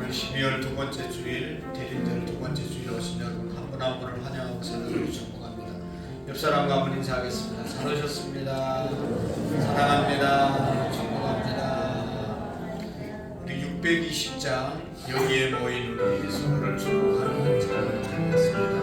12월 두 번째 주일, 대림절 두 번째 주일 오신 여러분 한 분 한 분을 환영하고 사랑으로 축복합니다. 옆 사람과 한번 인사하겠습니다. 잘 오셨습니다. 사랑합니다. 축복합니다. 우리 620장 여기에 모인 우리 서로를 축복하는 시간을 갖겠습니다.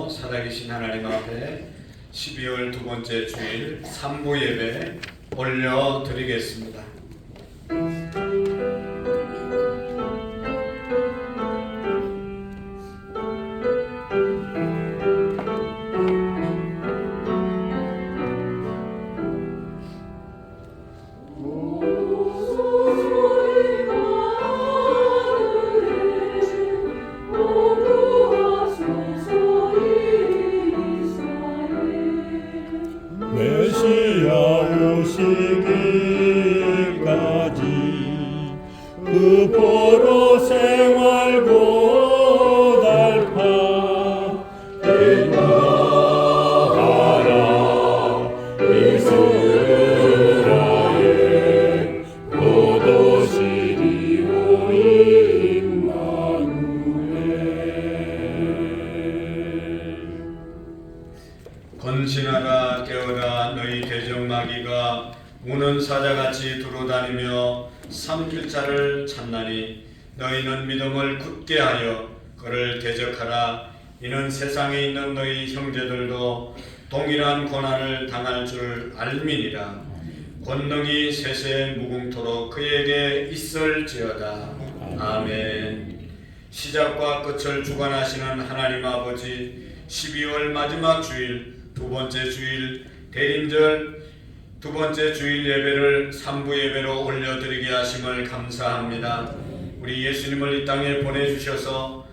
살아계신 하나님 앞에 12월 두 번째 주일 3부 예배 올려드리겠습니다. 생활 고달파 인도하라 이스라엘 도도시리오 임마누엘. 건신하라 깨어라 너희 대적마귀가 우는 사자같이 두루다니며 삼킬 자를 찾나니 너희는 믿음을 굳게 하여 그를 대적하라. 이는 세상에 있는 너희 형제들도 동일한 고난을 당할 줄 알미니라. 권능이 세세 무궁토록 그에게 있을지어다. 아멘. 시작과 끝을 주관하시는 하나님 아버지, 12월 마지막 주일 두 번째 주일 대림절 두 번째 주일 예배를 3부 예배로 올려드리게 하심을 감사합니다. 우리 예수님을 이 땅에 보내주셔서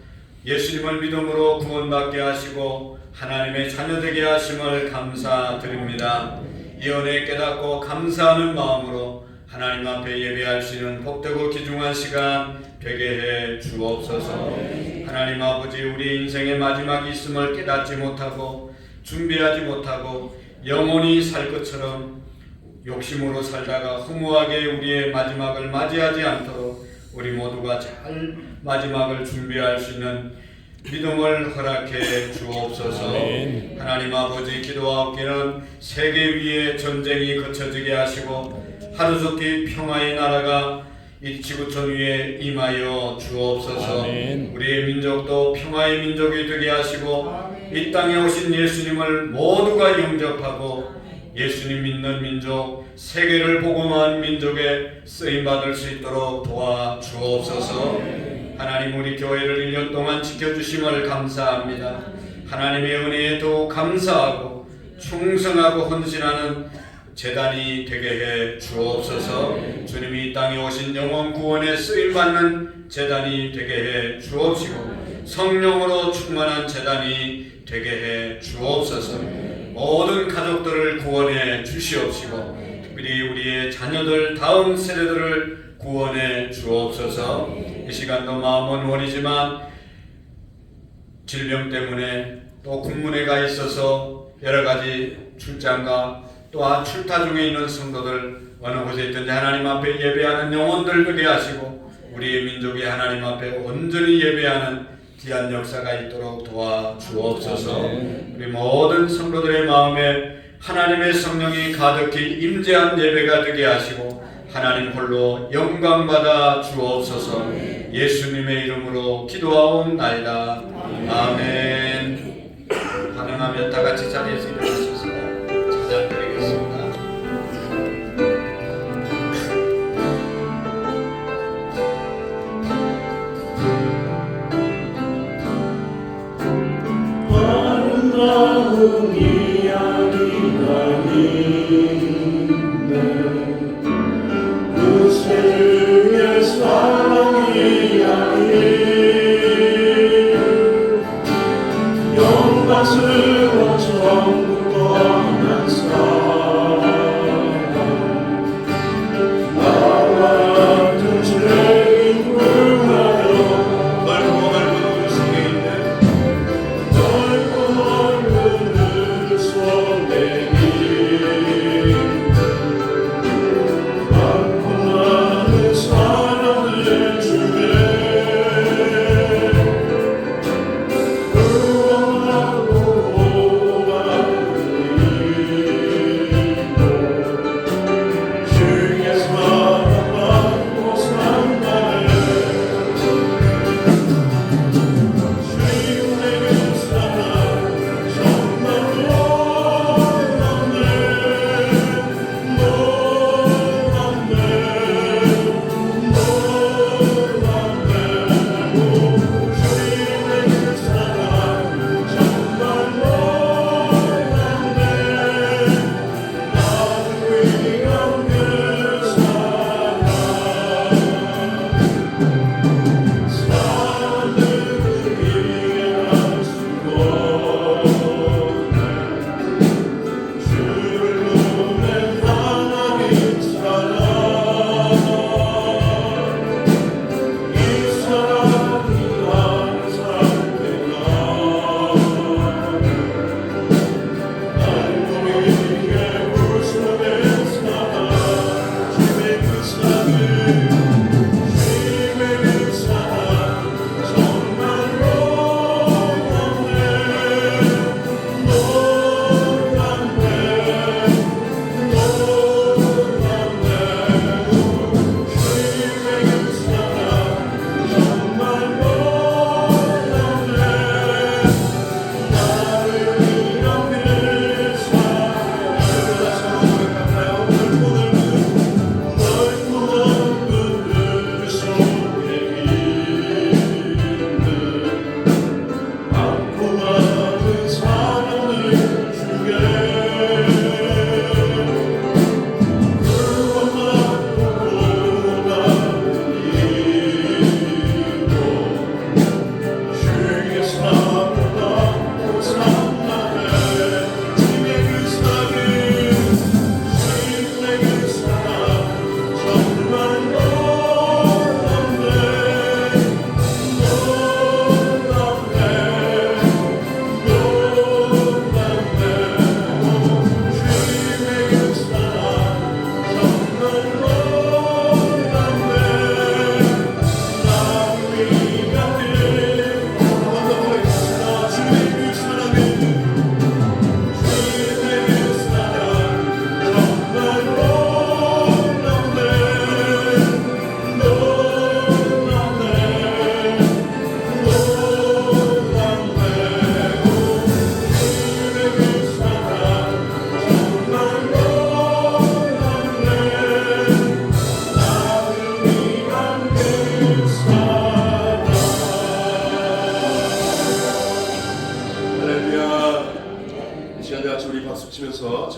예수님을 믿음으로 구원받게 하시고 하나님의 자녀되게 하심을 감사드립니다. 이 은혜 깨닫고 감사하는 마음으로 하나님 앞에 예배할 수 있는 복되고 귀중한 시간 되게 해 주옵소서. 하나님 아버지, 우리 인생의 마지막이 있음을 깨닫지 못하고 준비하지 못하고 영원히 살 것처럼 욕심으로 살다가 허무하게 우리의 마지막을 맞이하지 않도록 우리 모두가 잘 마지막을 준비할 수 있는 믿음을 허락해 주옵소서. 하나님 아버지, 기도하옵기는 세계 위에 전쟁이 그쳐지게 하시고 하루속히 평화의 나라가 이 지구촌 위에 임하여 주옵소서. 우리의 민족도 평화의 민족이 되게 하시고 이 땅에 오신 예수님을 모두가 영접하고 예수님 믿는 민족, 세계를 복음한 민족에 쓰임받을 수 있도록 도와주옵소서. 하나님, 우리 교회를 1년 동안 지켜주심을 감사합니다. 하나님의 은혜에 더욱 감사하고 충성하고 헌신하는 제단이 되게 해 주옵소서. 주님이 이 땅에 오신 영원 구원에 쓰임받는 제단이 되게 해 주옵시고 성령으로 충만한 제단이 되게 해 주옵소서. 모든 가족들을 구원해 주시옵시고 특별히 우리의 자녀들 다음 세대들을 구원해 주옵소서. 이 시간도 마음은 원이지만 질병 때문에 또 군문에 가 있어서 여러 가지 출장과 또한 출타 중에 있는 성도들 어느 곳에 있든지 하나님 앞에 예배하는 영혼들 되게 하시고 우리의 민족이 하나님 앞에 온전히 예배하는 귀한 역사가 있도록 도와주옵소서. 우리 모든 성도들의 마음에 하나님의 성령이 가득히 임재한 예배가 되게 하시고 하나님 홀로 영광받아 주옵소서. 예수님의 이름으로 기도하옵나이다. 아멘. 가능하면 다 같이 자리에서 일어나셔서 찬양드리겠습니다. 마음이 아니하니 그 세상의 사랑이 아니 영광스러운 처음부터 난 사랑 나와 같은 죄인 불가려 넓고 넓은 우리 속에 있는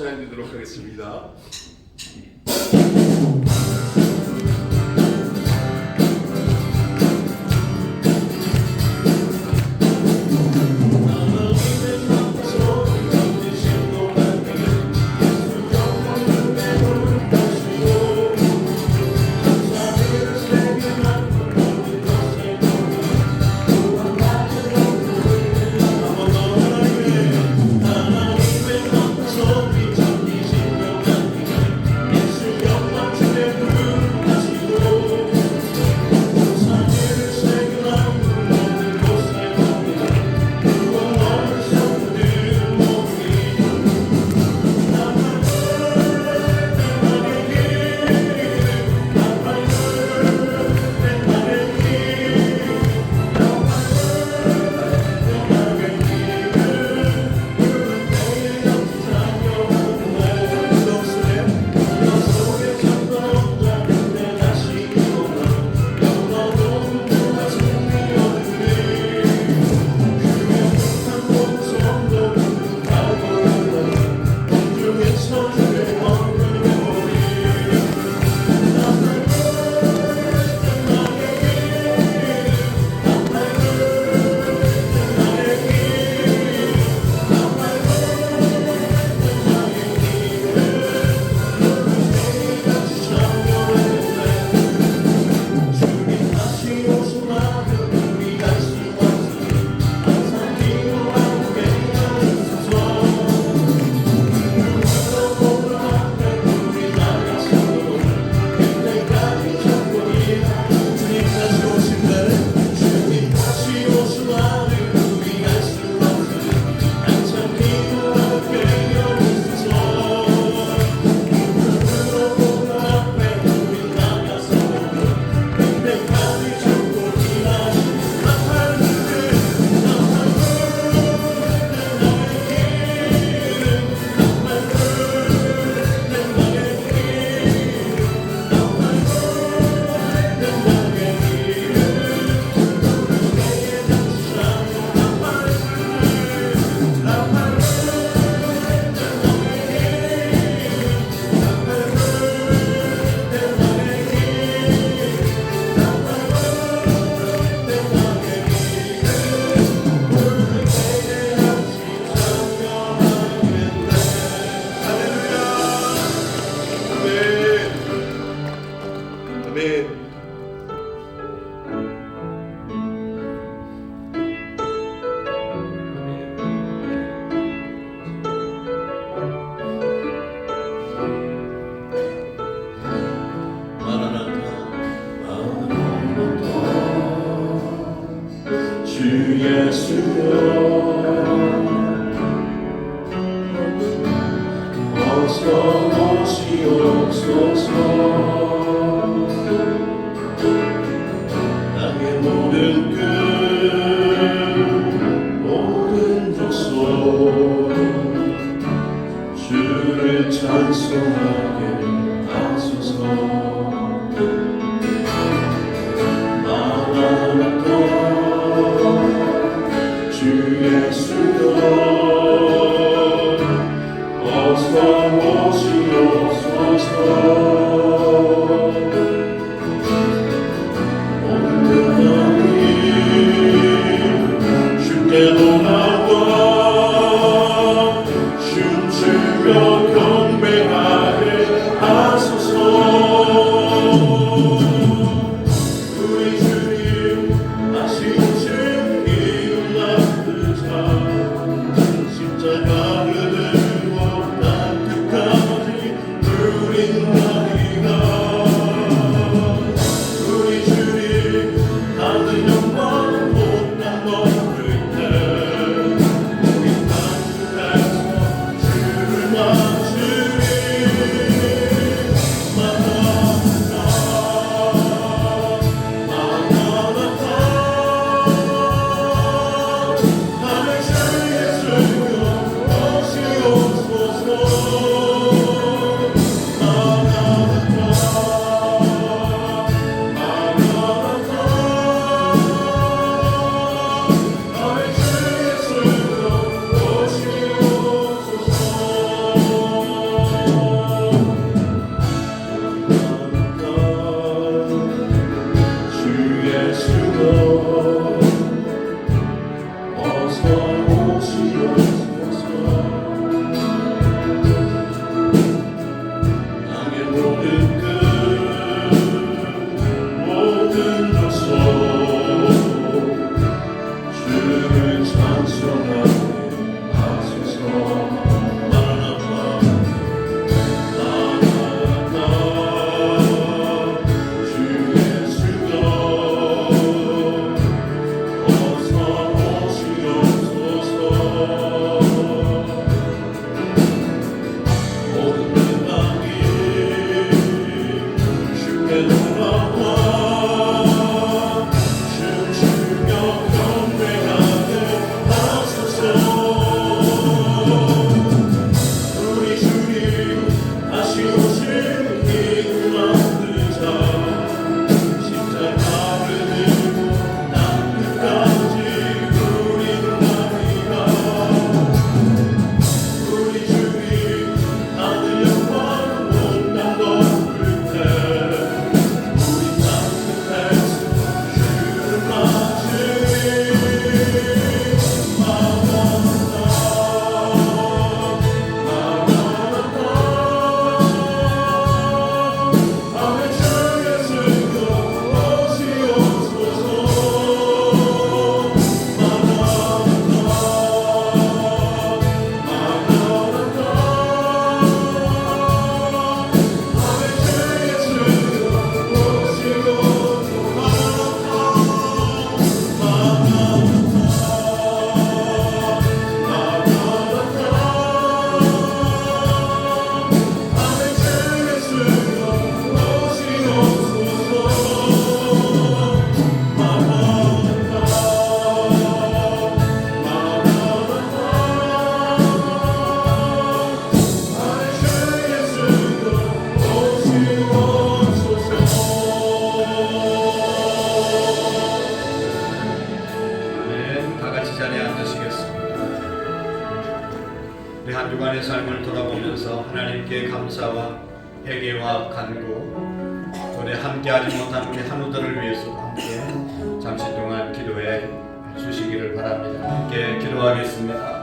찬양 드리도록 하겠습니다. 주 예수여 어서 오시옵소서. 나의 모든 끝 모든 족속 주를 찬송하게 하소서. 주 예수여 어서 오시옵소서. 우리 한 주간의 삶을 돌아보면서 하나님께 감사와 회개와 간구, 우리 함께하지 못한 우리 한우들을 위해서도 함께 잠시 동안 기도해 주시기를 바랍니다. 함께 기도하겠습니다.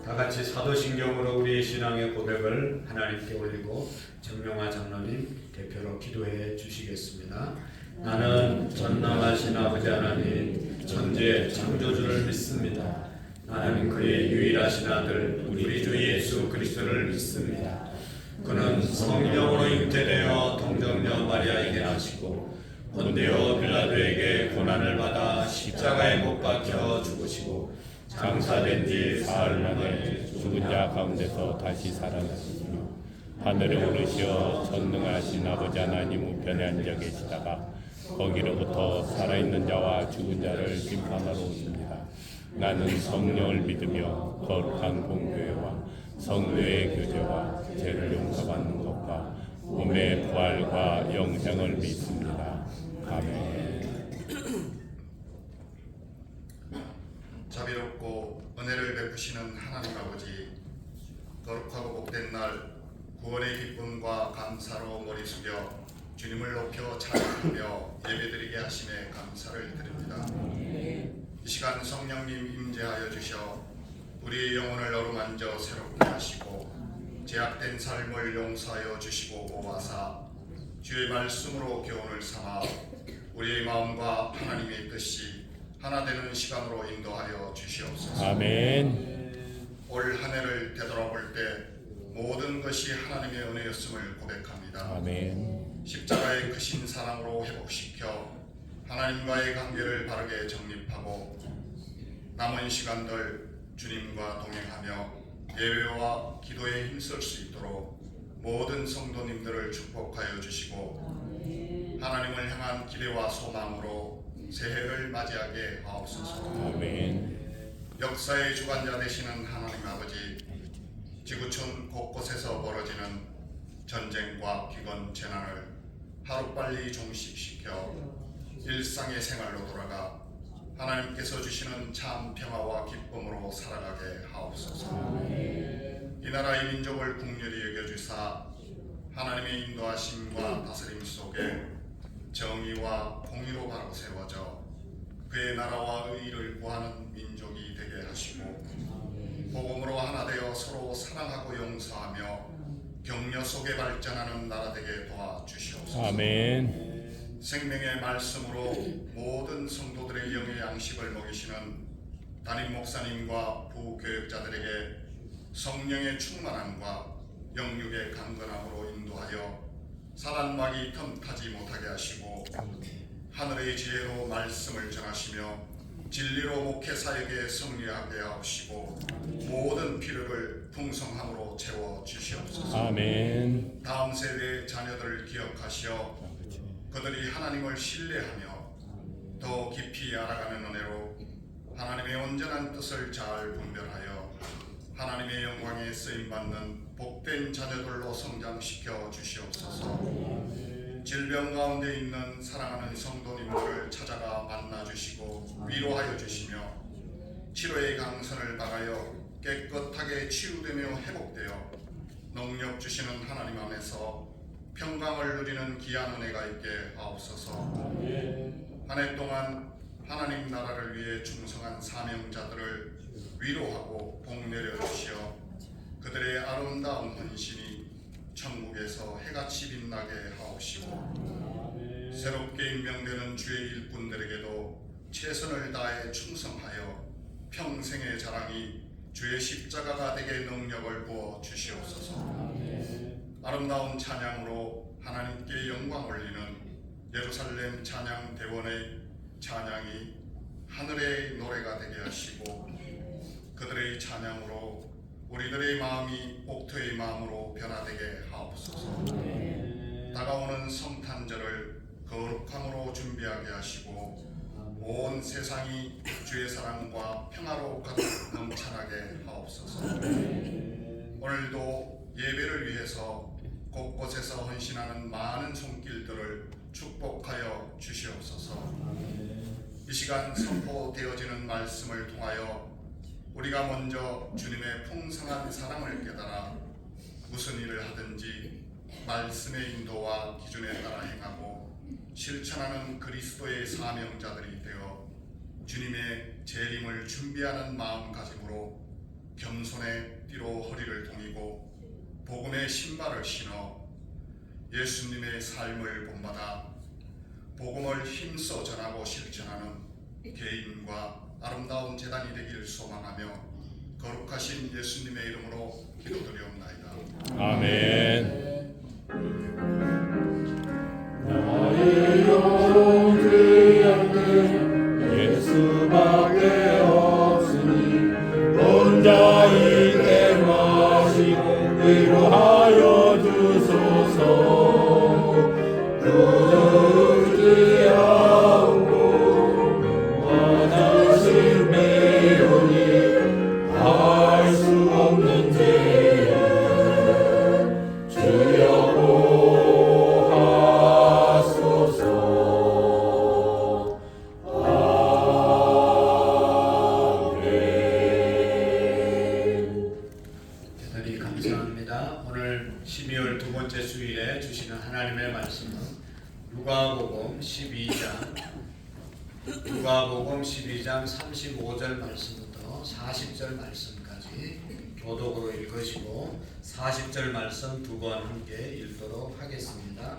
다 같이 사도신경으로 우리의 신앙의 고백을 하나님께 올리고 정명화 장로님 대표로 기도해 주시겠습니다. 나는 전능하신 아버지 하나님 천재 창조주를 믿습니다. 나는 그의 유일하신 아들 우리 주 예수 그리스도를 믿습니다. 그는 성령으로 잉태되어 동정녀 마리아에게 나시고 본디오 빌라도에게 고난을 받아 십자가에 못 박혀 죽으시고 장사된 지 사흘 만에 죽은 자 가운데서 다시 살아나시며 하늘에 오르시어 전능하신 아버지 하나님 우편에 앉아 계시다가 거기로부터 살아있는 자와 죽은 자를 심판하러 오십니다. 나는 성령을 믿으며 거룩한 공교회와 성도의 교제와 죄를 용서받는 것과 몸의 부활과 영생을 믿습니다. 아멘. 자비롭고 은혜를 베푸시는 하나님 아버지, 거룩하고 복된 날 구원의 기쁨과 감사로 머리 숙여 주님을 높여 찬양하며 예배드리게 하심에 감사를 드립니다. 이 시간 성령님 임재하여 주셔 우리의 영혼을 어루만져 새롭게 하시고 제약된 삶을 용서하여 주시고 보호하사 주의 말씀으로 교훈을 삼아 우리의 마음과 하나님의 뜻이 하나 되는 시간으로 인도하여 주시옵소서. 아멘. 올 한 해를 되돌아볼 때 모든 것이 하나님의 은혜였음을 고백합니다. 아멘. 십자가의 크신 사랑으로 회복시켜 하나님과의 관계를 바르게 정립하고 남은 시간들 주님과 동행하며 예배와 기도에 힘쓸 수 있도록 모든 성도님들을 축복하여 주시고 하나님을 향한 기대와 소망으로 새해를 맞이하게 하옵소서. 아멘. 역사의 주관자 되시는 하나님 아버지, 지구촌 곳곳에서 벌어지는 전쟁과 기근 재난을 하루빨리 종식시켜 일상의 생활로 돌아가 하나님께서 주시는 참 평화와 기쁨으로 살아가게 하옵소서. 이 나라 이 민족을 국률이 여겨주사 하나님의 인도하심과 다스림 속에 정의와 공의로 바로 세워져 그의 나라와 의를 구하는 민족이 되게 하시고 복음으로 하나 되어 서로 사랑하고 용서하며 격려 속에 발전하는 나라 되게 도와주시옵소서. 아멘. 생명의 말씀으로 모든 성도들의 영의 양식을 먹이시는 담임 목사님과 부교역자들에게 성령의 충만함과 영육의 강건함으로 인도하여 사단마귀 틈타지 못하게 하시고 하늘의 지혜로 말씀을 전하시며 진리로 목회 사역에 승리하게 하시고 모든 필요를 풍성함으로 채워 주시옵소서. 아멘. 다음 세대의 자녀들을 기억하시어 그들이 하나님을 신뢰하며 더 깊이 알아가는 은혜로 하나님의 온전한 뜻을 잘 분별하여 하나님의 영광에 쓰임받는 복된 자녀들로 성장시켜 주시옵소서. 질병 가운데 있는 사랑하는 성도님들을 찾아가 만나주시고 위로하여 주시며 치료의 강선을 당하여 깨끗하게 치유되며 회복되어 능력 주시는 하나님 안에서 평강을 누리는 귀한 은혜가 있게 하옵소서. 한 해 동안 하나님 나라를 위해 충성한 사명자들을 위로하고 복내려 주시어 그들의 아름다운 헌신이 천국에서 해같이 빛나게 하옵시고 새롭게 임명되는 주의 일꾼들에게도 최선을 다해 충성하여 평생의 자랑이 주의 십자가가 되게 능력을 부어 주시옵소서. 아름다운 찬양으로 하나님께 영광 올리는 예루살렘 찬양 대원의 찬양이 하늘의 노래가 되게 하시고 그들의 찬양으로 우리들의 마음이 옥토의 마음으로 변화되게 하옵소서. 다가오는 성탄절을 거룩함으로 준비하게 하시고 온 세상이 주의 사랑과 평화로 가득 넘쳐나게 하옵소서. 오늘도 예배를 위해서 곳곳에서 헌신하는 많은 손길들을 축복하여 주시옵소서. 이 시간 선포되어지는 말씀을 통하여 우리가 먼저 주님의 풍성한 사랑을 깨달아 무슨 일을 하든지 말씀의 인도와 기준에 따라 행하고 실천하는 그리스도의 사명자들이 되어 주님의 재림을 준비하는 마음가짐으로 겸손의 띠로 허리를 동이고 복음의 신발을 신어 예수님의 삶을 본받아 복음을 힘써 전하고 실천하는 개인과 아름다운 재단이 되기를 소망하며 거룩하신 예수님의 이름으로 기도드리옵나이다. 아멘. 나의 영혼 그리한데 예수밖에 없으니 혼자 있게 마시고 위로하여 주소서. 의지하고 원하신 미움이 할 수 없는 죄에 주여 보하소서. 아멘. 대단히 감사합니다. 오늘 12월 두 번째 주일에 주시는 하나님의 말씀은 누가복음 12장 35절 말씀부터 40절 말씀까지 교독으로 읽으시고 40절 말씀 두 번 함께 읽도록 하겠습니다.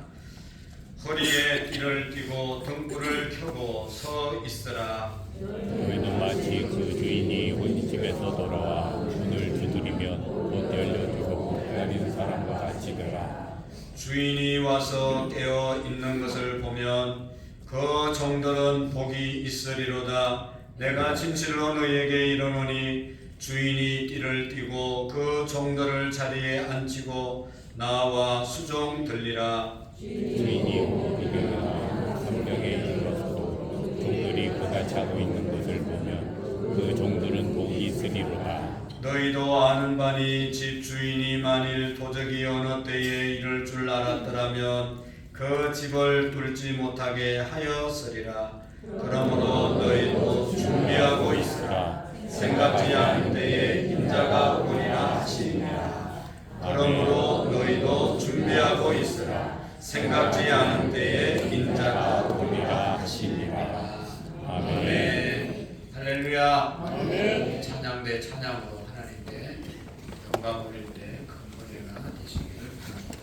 허리에 띠를 띠고 등불을 켜고 서 있으라. 너희는 마치 그 주인이 집에서 돌아와 문을 두드리면 곧 열려주고 기다리는 사람과 같이 되라. 주인이 와서 깨어 있는 것을 보면 그 종들은 복이 있으리로다. 내가 진실로 너희에게 이르노니 주인이 띠를 띠고 그 종들을 자리에 앉히고 나와 수종 들리라. 주인이 오기를 함경에 이르러서도 종들이 그가 자고 있는 것을 보면 그 종들은 복이 있으리로다. 너희도 아는 바니 집 주인이 만일 도적이 어느 때에 이를 줄 알았더라면 그 집을 뚫지 못하게 하였으리라. 그러므로 너희도 준비하고 있으라. 생각지 않은 때에 인자가 오리라 하시니라. 그러므로 너희도 준비하고 있으라. 생각지 않은 때에 인자가 오리라 하시니라. 아멘. 할렐루야. 찬양대 찬양으로 하나님께 영광 올릴 때 큰 은혜가 되시기를 바랍니다.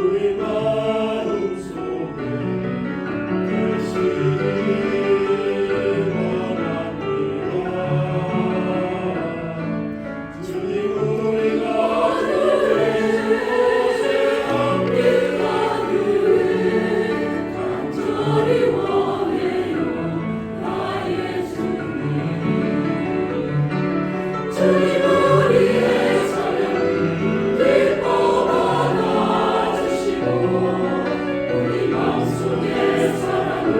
우리 마음속에 계시기 원합니다. 주님 우리가 계신 곳에 함께 가기를 간절히 원해요 나의 주님. 주님 우리의 사랑을 기뻐 받아주시고 우리 마음속에 사랑을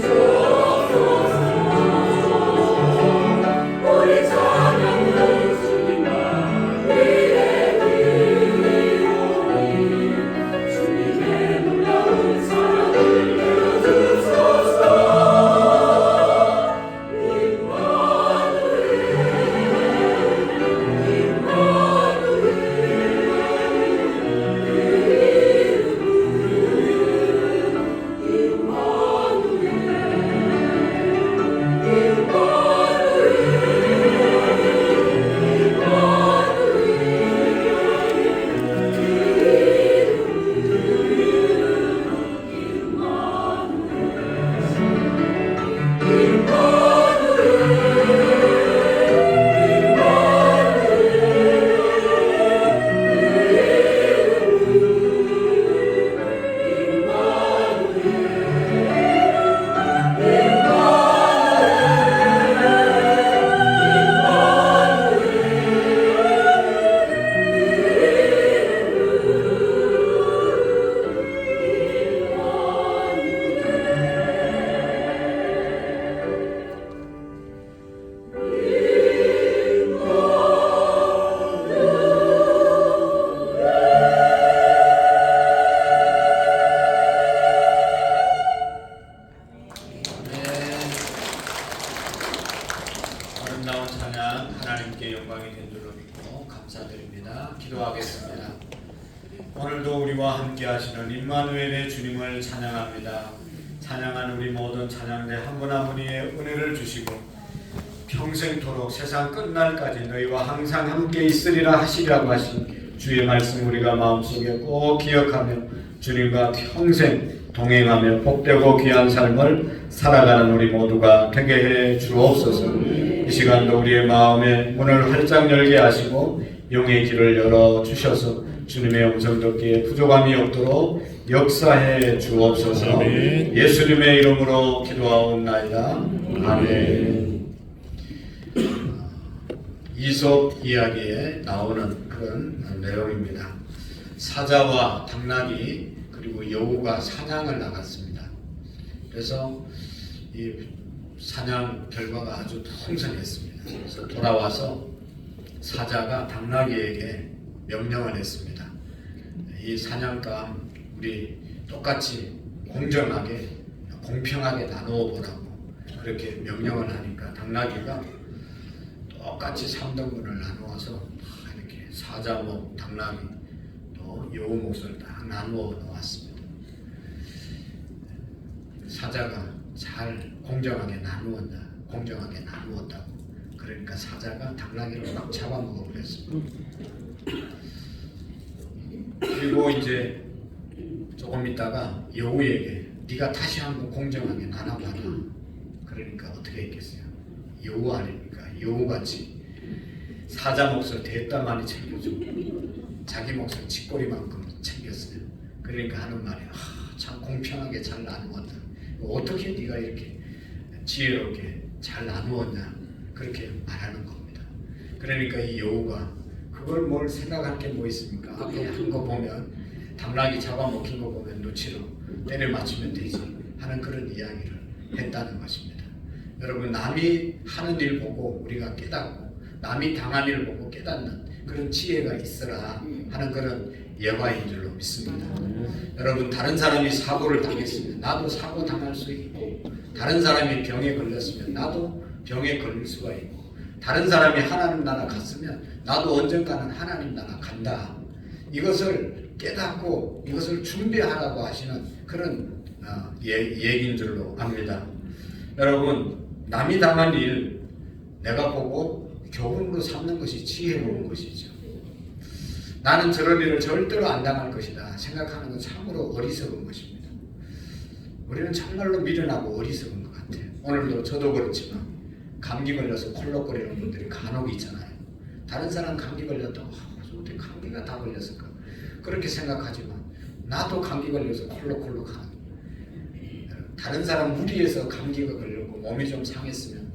주옵소서. 우리 찬양은 주님만 위에 드리오니 주님의 놀라운 사랑을 내려주소서. 아름다운 찬양 하나님께 영광이 된 줄로 믿고 감사드립니다. 기도하겠습니다. 오늘도 우리와 함께 하시는 임마누엘의 주님을 찬양합니다. 찬양한 우리 모든 찬양대 한 분 한 분의 은혜를 주시고 평생토록 세상 끝날까지 너희와 항상 함께 있으리라 하시리라고 하신 주의 말씀 우리가 마음속에 꼭 기억하며 주님과 평생 동행하며 복되고 귀한 삶을 살아가는 우리 모두가 되게 해 주옵소서. 이 시간도 우리의 마음에 문을 활짝 열게 하시고 영의 길을 열어 주셔서 주님의 음성 듣기에 부족함이 없도록 역사해 주옵소서. 아멘. 예수님의 이름으로 기도하옵나이다. 아멘. 이솝 이야기에 나오는 그런 내용입니다. 사자와 당나귀 그리고 여우가 사냥을 나갔습니다. 그래서 이 사냥 결과가 아주 풍성했습니다. 그래서 돌아와서 사자가 당나귀에게 명령을 했습니다. 이 사냥감 우리 똑같이 공정하게 공평하게 나누어 보라고 그렇게 명령을 하니까 당나귀가 똑같이 3등분을 나누어서 이렇게 사자목, 당나귀 또 여우 몫을 다 나누어 놓았습니다. 사자가 잘 공정하게 나누었다고 그러니까 사자가 당나귀를 막 잡아먹어 버렸습니다. 그리고 이제 조금 있다가 여우에게 네가 다시 한번 공정하게 나눠봐라. 그러니까 어떻게 했겠어요? 여우 아닙니까? 여우같이 사자 몫을 대따만이 챙겨주고 자기 몫을 쥐꼬리만큼 챙겼어요. 그러니까 하는 말이 참 공평하게 잘 나누었다. 어떻게 네가 이렇게 지혜롭게 잘 나누었냐 그렇게 말하는 겁니다. 그러니까 이 여우가 그걸 뭘 생각할 게 뭐 있습니까? 앞에 한 거 보면 당나귀 잡아먹힌 거 보면 눈치로 때려 맞추면 되지 하는 그런 이야기를 했다는 것입니다. 여러분 남이 하는 일 보고 우리가 깨닫고 남이 당한 일 보고 깨닫는 그런 지혜가 있어라 하는 그런 예화인 줄로 믿습니다. 여러분 다른 사람이 사고를 당했으면 나도 사고 당할 수 있고 다른 사람이 병에 걸렸으면 나도 병에 걸릴 수가 있고 다른 사람이 하나님 나라 갔으면 나도 언젠가는 하나님 나라 간다. 이것을 깨닫고 이것을 준비하라고 하시는 그런 얘기인 줄로 압니다. 여러분 남이 당한 일 내가 보고 교훈으로 삼는 것이 지혜로운 것이죠. 나는 저런 일을 절대로 안 당할 것이다 생각하는 건 참으로 어리석은 것입니다. 우리는 정말로 미련하고 어리석은 것 같아요. 오늘도 저도 그렇지만 감기 걸려서 콜록거리는 분들이 간혹 있잖아요. 다른 사람 감기 걸렸다고 어떻게 감기가 다 걸렸을까 그렇게 생각하지만 나도 감기 걸려서 콜록콜록하는, 다른 사람 무리해서 감기가 걸렸고 몸이 좀 상했으면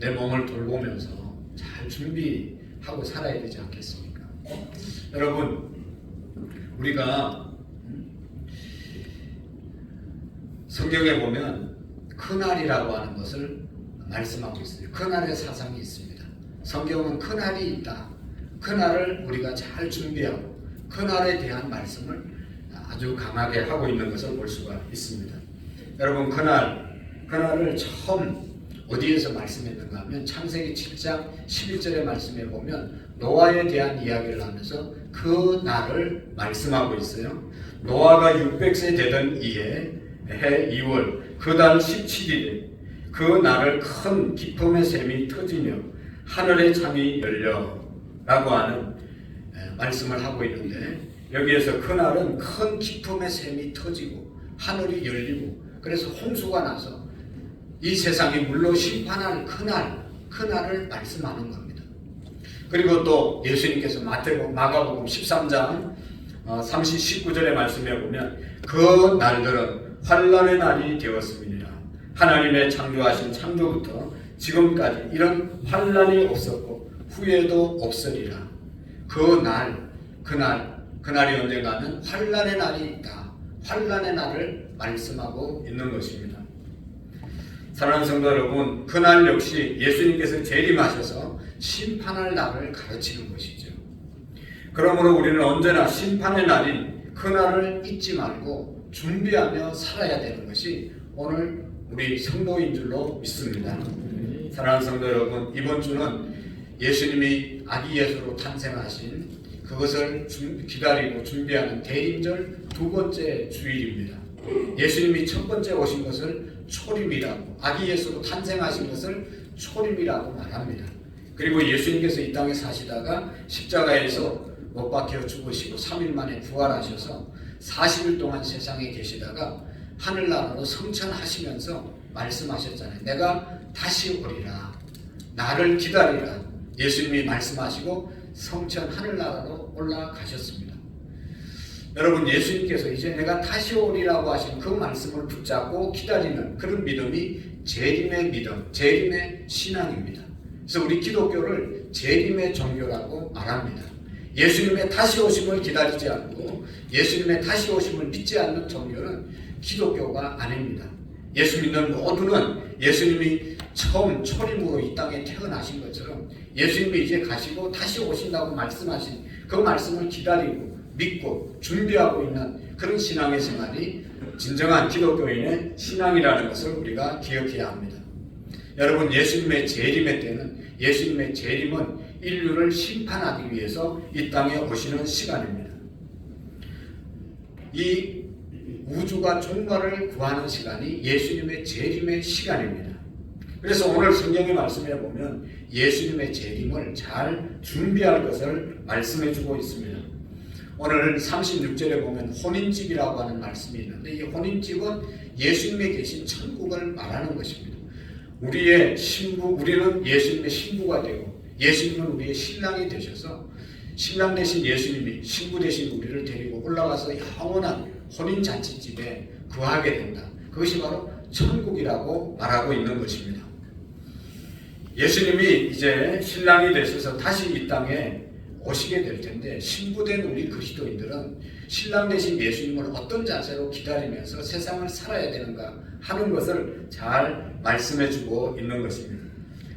내 몸을 돌보면서 잘 준비하고 살아야 되지 않겠습니까? 여러분, 우리가 성경에 보면 그날이라고 하는 것을 말씀하고 있어요. 그날의 사상이 있습니다. 성경은 그날이 있다. 그날을 우리가 잘 준비하고 그날에 대한 말씀을 아주 강하게 하고 있는 것을 볼 수가 있습니다. 여러분, 그날을 처음 어디에서 말씀했는가 하면 창세기 7장 11절의 말씀에 보면 노아에 대한 이야기를 하면서 그 날을 말씀하고 있어요. 노아가 600세 되던 이해 해 2월 그 달 17일에 그 날을 큰 기쁨의 샘이 터지며 하늘의 창이 열려 라고 하는 말씀을 하고 있는데, 여기에서 그날은 큰 기쁨의 샘이 터지고 하늘이 열리고 그래서 홍수가 나서 이 세상이 물로 심판할 그날을 말씀하는 겁니다. 그리고 또 예수님께서 마가복음 13장 19절의 말씀에 보면 그 날들은 환난의 날이 되었음이니라. 하나님의 창조하신 창조부터 지금까지 이런 환난이 없었고 후에도 없으리라. 그날이 언젠가 하면 환난의 날이 있다. 환난의 날을 말씀하고 있는 것입니다. 사랑하는 성도 여러분, 그날 역시 예수님께서 재림하셔서 심판할 날을 가르치는 것이죠. 그러므로 우리는 언제나 심판의 날인 그날을 잊지 말고 준비하며 살아야 되는 것이 오늘 우리 성도인 줄로 믿습니다. 사랑하는 성도 여러분, 이번 주는 예수님이 아기 예수로 탄생하신 그것을 기다리고 준비하는 대림절 두 번째 주일입니다. 예수님이 첫 번째 오신 것을 초림이라고, 아기 예수로 탄생하신 것을 초림이라고 말합니다. 그리고 예수님께서 이 땅에 사시다가 십자가에서 못 박혀 죽으시고 3일 만에 부활하셔서 40일 동안 세상에 계시다가 하늘나라로 성천하시면서 말씀하셨잖아요. 내가 다시 오리라. 나를 기다리라. 예수님이 말씀하시고 성천 하늘나라로 올라가셨습니다. 여러분, 예수님께서 이제 내가 다시 오리라고 하신 그 말씀을 붙잡고 기다리는 그런 믿음이 재림의 믿음, 재림의 신앙입니다. 그래서 우리 기독교를 재림의 종교라고 말합니다. 예수님의 다시 오심을 기다리지 않고 예수님의 다시 오심을 믿지 않는 종교는 기독교가 아닙니다. 예수 믿는 모두는 예수님이 처음 초림으로 이 땅에 태어나신 것처럼 예수님이 이제 가시고 다시 오신다고 말씀하신 그 말씀을 기다리고 믿고 준비하고 있는 그런 신앙의 생활이 진정한 기독교인의 신앙이라는 것을 우리가 기억해야 합니다. 여러분, 예수님의 재림의 때는, 예수님의 재림은 인류를 심판하기 위해서 이 땅에 오시는 시간입니다. 이 우주가 종말을 구하는 시간이 예수님의 재림의 시간입니다. 그래서 오늘 성경의 말씀에 보면 예수님의 재림을 잘 준비할 것을 말씀해 주고 있습니다. 오늘 36절에 보면 혼인집이라고 하는 말씀이 있는데, 이 혼인집은 예수님의 계신 천국을 말하는 것입니다. 우리는 예수님의 신부가 되고 예수님은 우리의 신랑이 되셔서 신랑 되신 예수님이 신부 되신 우리를 데리고 올라가서 영원한 혼인잔치집에 거하게 된다. 그것이 바로 천국이라고 말하고 있는 것입니다. 예수님이 이제 신랑이 되셔서 다시 이 땅에 오시게 될 텐데, 신부된 우리 그리스도인들은 신랑 되신 예수님을 어떤 자세로 기다리면서 세상을 살아야 되는가 하는 것을 잘 말씀해 주고 있는 것입니다.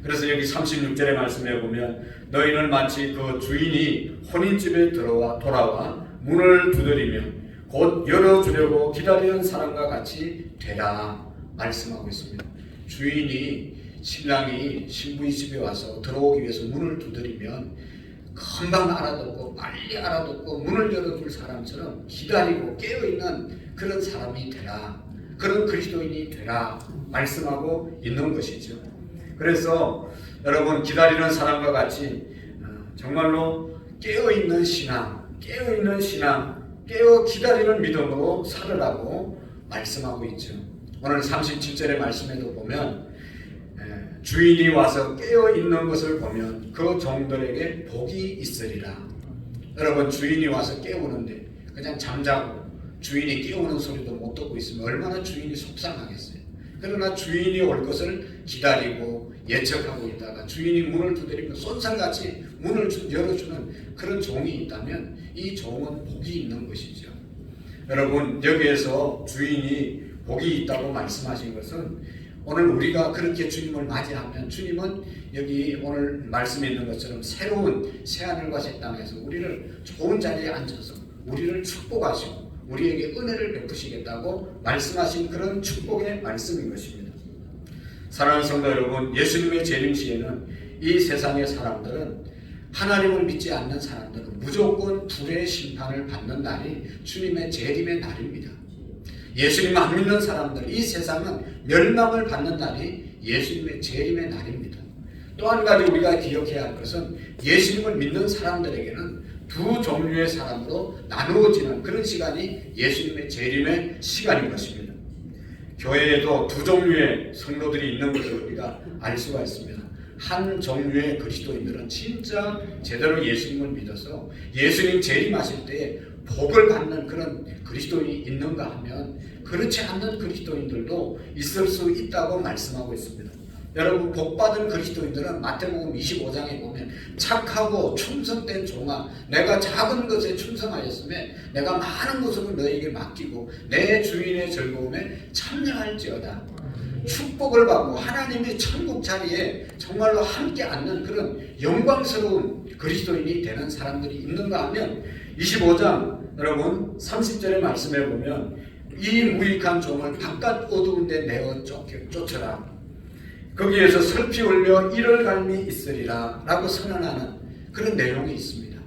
그래서 여기 36절의 말씀에 보면 너희는 마치 그 주인이 혼인집에 돌아와 문을 두드리며 곧 열어주려고 기다리는 사람과 같이 되라 말씀하고 있습니다. 신랑이 신부의 집에 와서 들어오기 위해서 문을 두드리면 금방 알아듣고 빨리 알아듣고 문을 열어줄 사람처럼 기다리고 깨어있는 그런 사람이 되라, 그런 그리스도인이 되라 말씀하고 있는 것이죠. 그래서 여러분, 기다리는 사람과 같이 정말로 깨어있는 신앙, 깨어있는 신앙, 깨어 기다리는 믿음으로 살으라고 말씀하고 있죠. 오늘 37절의 말씀에도 보면 주인이 와서 깨어있는 것을 보면 그 종들에게 복이 있으리라. 여러분, 주인이 와서 깨우는데 그냥 잠자고 주인이 깨우는 소리도 못 듣고 있으면 얼마나 주인이 속상하겠어요. 그러나 주인이 올 것을 기다리고 예측하고 있다가 주인이 문을 두드리면 쏜살같이 문을 열어주는 그런 종이 있다면 이 종은 복이 있는 것이죠. 여러분, 여기에서 주인이 복이 있다고 말씀하신 것은 오늘 우리가 그렇게 주님을 맞이하면 주님은 여기 오늘 말씀에 있는 것처럼 새로운 새하늘과 새 땅에서 우리를 좋은 자리에 앉혀서 우리를 축복하시고 우리에게 은혜를 베푸시겠다고 말씀하신 그런 축복의 말씀인 것입니다. 사랑하는 성도 여러분, 예수님의 재림 시에는 이 세상의 사람들은 하나님을 믿지 않는 사람들은 무조건 불의 심판을 받는 날이 주님의 재림의 날입니다. 예수님 안 믿는 사람들, 이 세상은 멸망을 받는 날이 예수님의 재림의 날입니다. 또 한 가지 우리가 기억해야 할 것은 예수님을 믿는 사람들에게는 두 종류의 사람으로 나누어지는 그런 시간이 예수님의 재림의 시간인 것입니다. 교회에도 두 종류의 성도들이 있는 것을 우리가 알 수가 있습니다. 한 종류의 그리스도인들은 진짜 제대로 예수님을 믿어서 예수님 재림하실 때에 복을 받는 그런 그리스도인이 있는가 하면 그렇지 않는 그리스도인들도 있을 수 있다고 말씀하고 있습니다. 여러분, 복받은 그리스도인들은 마태복음 25장에 보면 착하고 충성된 종아, 내가 작은 것에 충성하였으면 내가 많은 것으로 너에게 맡기고 내 주인의 즐거움에 참여할지어다. 축복을 받고 하나님의 천국 자리에 정말로 함께 앉는 그런 영광스러운 그리스도인이 되는 사람들이 있는가 하면 25장 여러분 30절의 말씀에 보면 이 무익한 종을 바깥 어두운 데 내어 쫓으라. 거기에서 슬피 울며 이를 갈미 있으리라 라고 선언하는 그런 내용이 있습니다.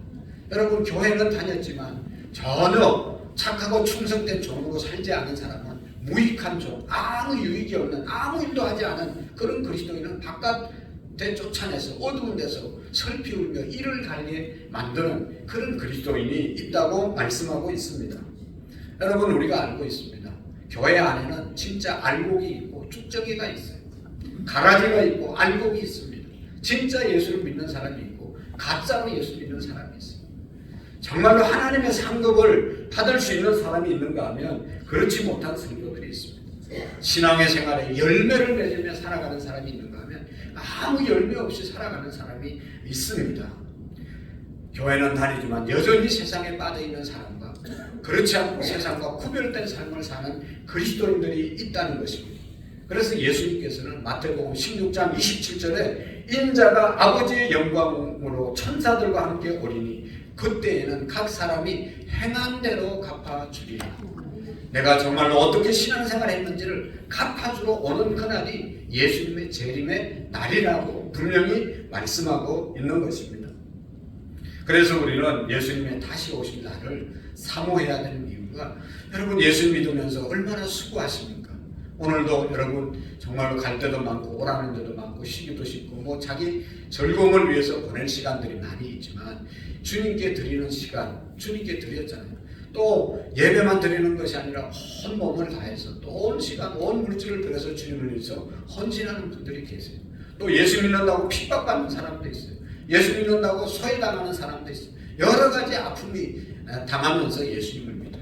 여러분, 교회는 다녔지만 전혀 착하고 충성된 종으로 살지 않은 사람은 무익한 종, 아무 유익이 없는, 아무 일도 하지 않은 그런 그리스도인은 바깥에 쫓아내서 어두운 데서 슬피 울며 이를 갈게 만드는 그런 그리스도인이 있다고 말씀하고 있습니다. 여러분, 우리가 알고 있습니다. 교회 안에는 진짜 알곡이 있고 쭉정이가 있어요. 가라지가 있고 알곡이 있습니다. 진짜 예수를 믿는 사람이 있고 가짜로 예수 믿는 사람이 있어요. 정말로 하나님의 상급을 받을 수 있는 사람이 있는가 하면 그렇지 못한 성도들이 있습니다. 신앙의 생활에 열매를 맺으며 살아가는 사람이 있는가 하면 아무 열매 없이 살아가는 사람이 있습니다. 교회는 다니지만 여전히 세상에 빠져있는 사람과 그렇지 않고 세상과 구별된 삶을 사는 그리스도인들이 있다는 것입니다. 그래서 예수님께서는 마태복음 16장 27절에 인자가 아버지의 영광으로 천사들과 함께 오리니 그때에는 각 사람이 행한 대로 갚아주리라. 내가 정말로 어떻게 신앙생활을 했는지를 갚아주러 오는 그날이 예수님의 재림의 날이라고 분명히 말씀하고 있는 것입니다. 그래서 우리는 예수님의 다시 오실 날을 사모해야 되는 이유가 여러분, 예수 믿으면서 얼마나 수고하십니까? 오늘도 여러분 정말로 갈 때도 많고 오라는 데도 많고 쉬기도 쉽고 뭐 자기 즐거움을 위해서 보낼 시간들이 많이 있지만 주님께 드리는 시간 주님께 드렸잖아요. 또 예배만 드리는 것이 아니라 온 몸을 다해서 또 온 시간 온 물질을 들여서 주님을 위해서 헌신하는 분들이 계세요. 또 예수 믿는다고 핍박받는 사람도 있어요. 예수 믿는다고 소외당하는 사람도 있어요. 여러 가지 아픔이 당하면서 예수님을 믿어요.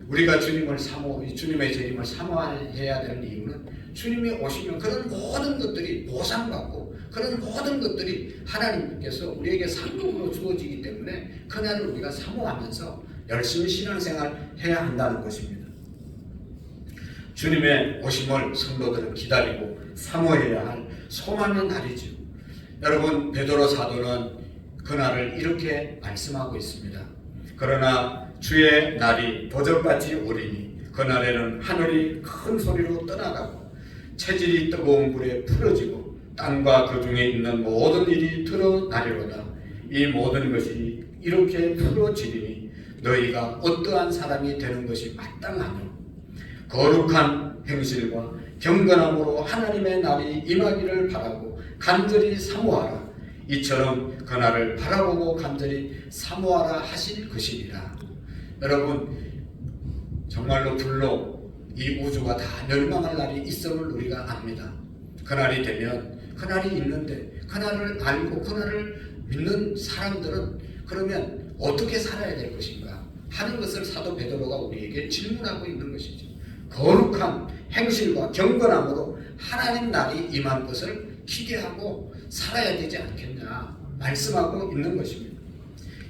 우리가 주님의 재림을 사모해야 되는 이유는 주님이 오시면 그런 모든 것들이 보상받고 그런 모든 것들이 하나님께서 우리에게 상급으로 주어지기 때문에 그날을 우리가 사모하면서 열심히 신앙생활 해야 한다는 것입니다. 주님의 오심을 성도들은 기다리고 사모해야 할 소망의 날이죠. 여러분, 베드로 사도는 그날을 이렇게 말씀하고 있습니다. 그러나 주의 날이 도적같이 오리니 그날에는 하늘이 큰 소리로 떠나가고 체질이 뜨거운 불에 풀어지고 땅과 그 중에 있는 모든 일이 드러나리로다. 이 모든 것이 이렇게 풀어지리니 너희가 어떠한 사람이 되는 것이 마땅하며 거룩한 행실과 경건함으로 하나님의 날이 임하기를 바라고 간절히 사모하라. 이처럼 그날을 바라보고 간절히 사모하라 하신 것이니라. 여러분, 정말로 불로 이 우주가 다 멸망할 날이 있음을 우리가 압니다. 그날이 되면, 그날이 있는데 그날을 알고 그날을 믿는 사람들은 그러면 어떻게 살아야 될 것인가 하는 것을 사도 베드로가 우리에게 질문하고 있는 것이죠. 거룩한 행실과 경건함으로 하나님 날이 임할 것을 기대하고 살아야 되지 않겠냐 말씀하고 있는 것입니다.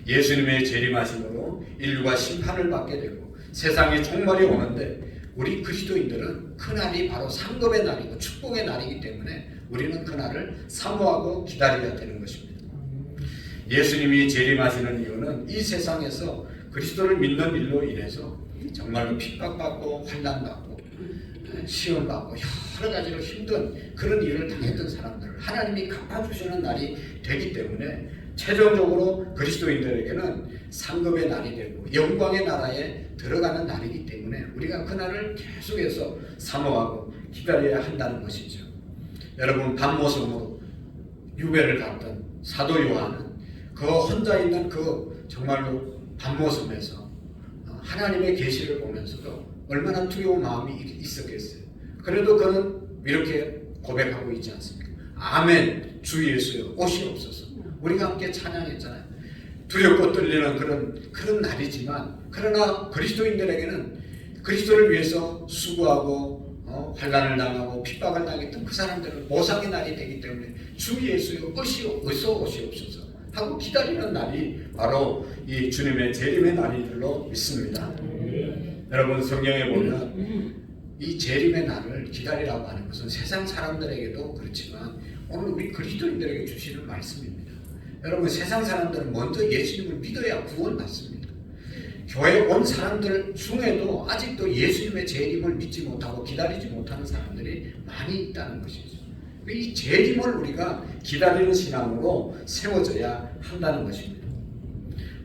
예수님의 재림하심으로 인류가 심판을 받게 되고 세상의 종말이 오는데 우리 그리스도인들은 그날이 바로 상급의 날이고 축복의 날이기 때문에 우리는 그날을 사모하고 기다려야 되는 것입니다. 예수님이 재림하시는 이유는 이 세상에서 그리스도를 믿는 일로 인해서 정말로 핍박받고 환난받고 시험받고 여러 가지로 힘든 그런 일을 당했던 사람들을 하나님이 갚아주시는 날이 되기 때문에 최종적으로 그리스도인들에게는 상급의 날이 되고 영광의 나라에 들어가는 날이기 때문에 우리가 그날을 계속해서 사모하고 기다려야 한다는 것이죠. 여러분, 밤모섬으로 유배를 갔던 사도 요한은 그 혼자 있는 그 정말로 밤모섬에서 하나님의 계시를 보면서도 얼마나 두려운 마음이 있었겠어요. 그래도 그는 이렇게 고백하고 있지 않습니까? 아멘, 주 예수여 오시옵소서. 우리가 함께 찬양했잖아요. 두렵고 떨리는 그런 날이지만 그러나 그리스도인들에게는 그리스도를 위해서 수고하고 환난을 당하고 핍박을 당했던 그 사람들은 보상의 날이 되기 때문에 주 예수여 어서 오시옵소서 하고 기다리는 날이 바로 이 주님의 재림의 날인 줄로 믿습니다. 여러분, 성경에 보면 이 재림의 날을 기다리라고 하는 것은 세상 사람들에게도 그렇지만 오늘 우리 그리스도인들에게 주시는 말씀입니다. 여러분, 세상 사람들은 먼저 예수님을 믿어야 구원받습니다. 교회 온 사람들 중에도 아직도 예수님의 재림을 믿지 못하고 기다리지 못하는 사람들이 많이 있다는 것이죠. 이 재림을 우리가 기다리는 신앙으로 세워져야 한다는 것입니다.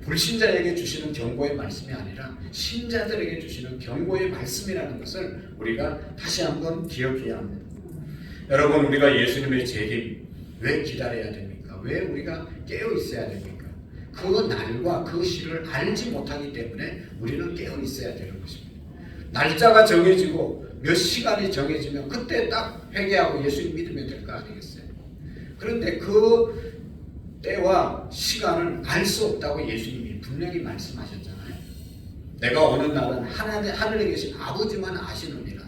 불신자에게 주시는 경고의 말씀이 아니라 신자들에게 주시는 경고의 말씀이라는 것을 우리가 다시 한번 기억해야 합니다. 여러분, 우리가 예수님의 재림 왜 기다려야 됩니까? 왜 우리가 깨어 있어야 됩니까? 그 날과 그 시를 알지 못하기 때문에 우리는 깨어 있어야 되는 것입니다. 날짜가 정해지고 몇 시간이 정해지면 그때 딱 회개하고 예수님 믿으면 될 거 아니겠어요? 그런데 그 때와 시간을 알 수 없다고 예수님이 분명히 말씀하셨잖아요. 내가 오는 날은 하늘에 계신 아버지만 아시느니라.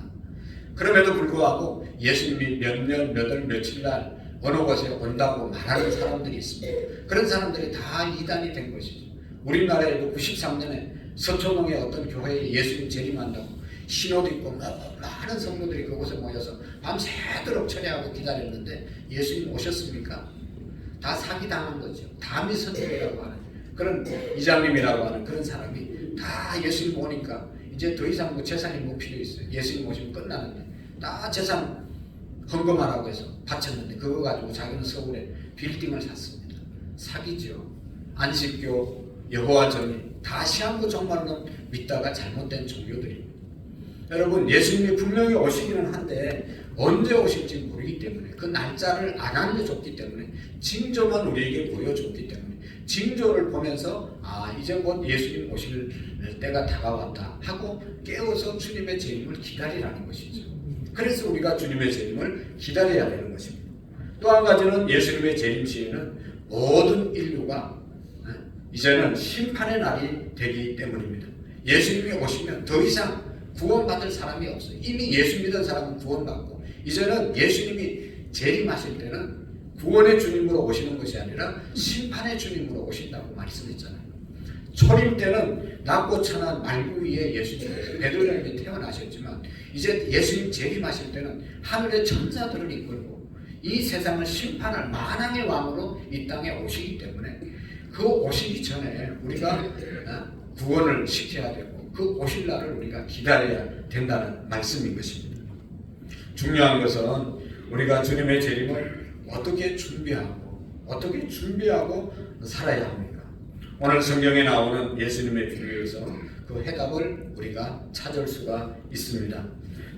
그럼에도 불구하고 예수님이 몇 년, 몇 월, 며칠 날 어느 곳에 온다고 말하는 사람들이 있습니다. 그런 사람들이 다 이단이 된 것이죠. 우리나라에도 93년에 서초동의 어떤 교회에 예수님 재림한다고 신호도 있고 많은 성도들이 그곳에 모여서 밤새도록 철야하고 기다렸는데 예수님 오셨습니까? 다 사기당한 거죠. 다미선들이라고 하는 그런 이장님이라고 하는 그런 사람이 다 예수님 오니까 이제 더 이상 뭐 재산이 뭐 필요 있어요. 예수님 오시면 끝나는데 다 재산 헌금하라고 해서 바쳤는데 그거 가지고 자기는 서울에 빌딩을 샀습니다. 사기죠. 안식교, 여호와 전이 다 시한부 종말론 믿다가 잘못된 종교들입니다. 여러분, 예수님이 분명히 오시기는 한데 언제 오실지 모르기 때문에 그 날짜를 안 알려줬기 때문에 징조만 우리에게 보여줬기 때문에 징조를 보면서 이제 곧 예수님 오실 때가 다가왔다 하고 깨어서 주님의 재림을 기다리라는 것이죠. 그래서 우리가 주님의 재림을 기다려야 되는 것입니다. 또 한 가지는 예수님의 재림 시에는 모든 인류가 이제는 심판의 날이 되기 때문입니다. 예수님이 오시면 더 이상 구원받을 사람이 없어요. 이미 예수 믿은 사람은 구원받고 이제는 예수님이 재림하실 때는 구원의 주님으로 오시는 것이 아니라 심판의 주님으로 오신다고 말씀했잖아요. 초림 때는 낮고 천한 말구 위에 예수님께서 베들레헴에 태어나셨지만 이제 예수님 재림하실 때는 하늘의 천사들을 이끌고 이 세상을 심판할 만왕의 왕으로 이 땅에 오시기 때문에 그 오시기 전에 우리가 구원을 시켜야 되고 그 오실 날을 우리가 기다려야 된다는 말씀인 것입니다. 중요한 것은 우리가 주님의 재림을 어떻게 준비하고 살아야 합니까? 오늘 성경에 나오는 예수님의 비유에서 그 해답을 우리가 찾을 수가 있습니다.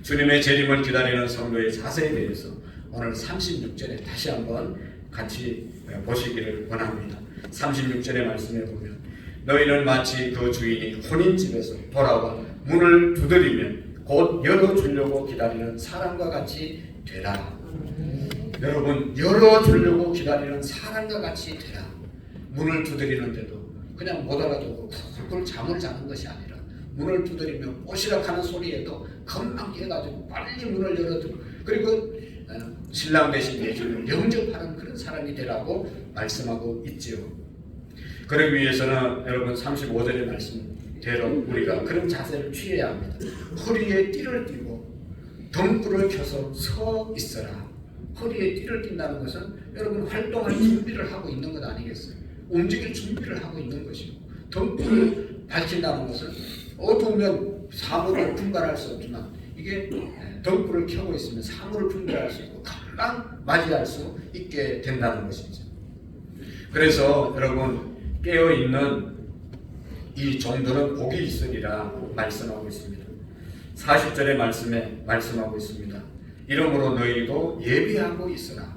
주님의 재림을 기다리는 성도의 자세에 대해서 오늘 36절에 다시 한번 같이 보시기를 원합니다. 36절의 말씀에 보면 너희는 마치 그 주인이 혼인집에서 돌아와 문을 두드리면 곧 열어주려고 기다리는 사람과 같이 되라. 여러분, 열어주려고 기다리는 사람과 같이 되라. 문을 두드리는데도 그냥 못 알아듣고 쿨쿨 잠을 자는 것이 아니라 문을 두드리면 오시락하는 소리에도 금방 깨가지고 빨리 문을 열어두고 그리고 신랑 대신 예수를 영접하는 그런 사람이 되라고 말씀하고 있지요. 그러기 위해서는 여러분 35절의 말씀대로 우리가 그런 자세를 취해야 합니다. 허리에 띠를 띠고 등불을 켜서 서 있어라. 허리에 띠를 띈다는 것은 여러분 활동할 준비를 하고 있는 것 아니겠어요? 움직일 준비를 하고 있는 것이고 등불을 밝힌다는 것은 어두우면 사물을 분간할 수 없지만 이게 등불을 켜고 있으면 사물을 분별할 수 있고 금방 맞이할 수 있게 된다는 것이죠. 그래서 여러분 깨어있는 이 정도는 복이 있으리라 말씀하고 있습니다. 40절의 말씀에 말씀하고 있습니다. 이러므로 너희도 예비하고 있으라.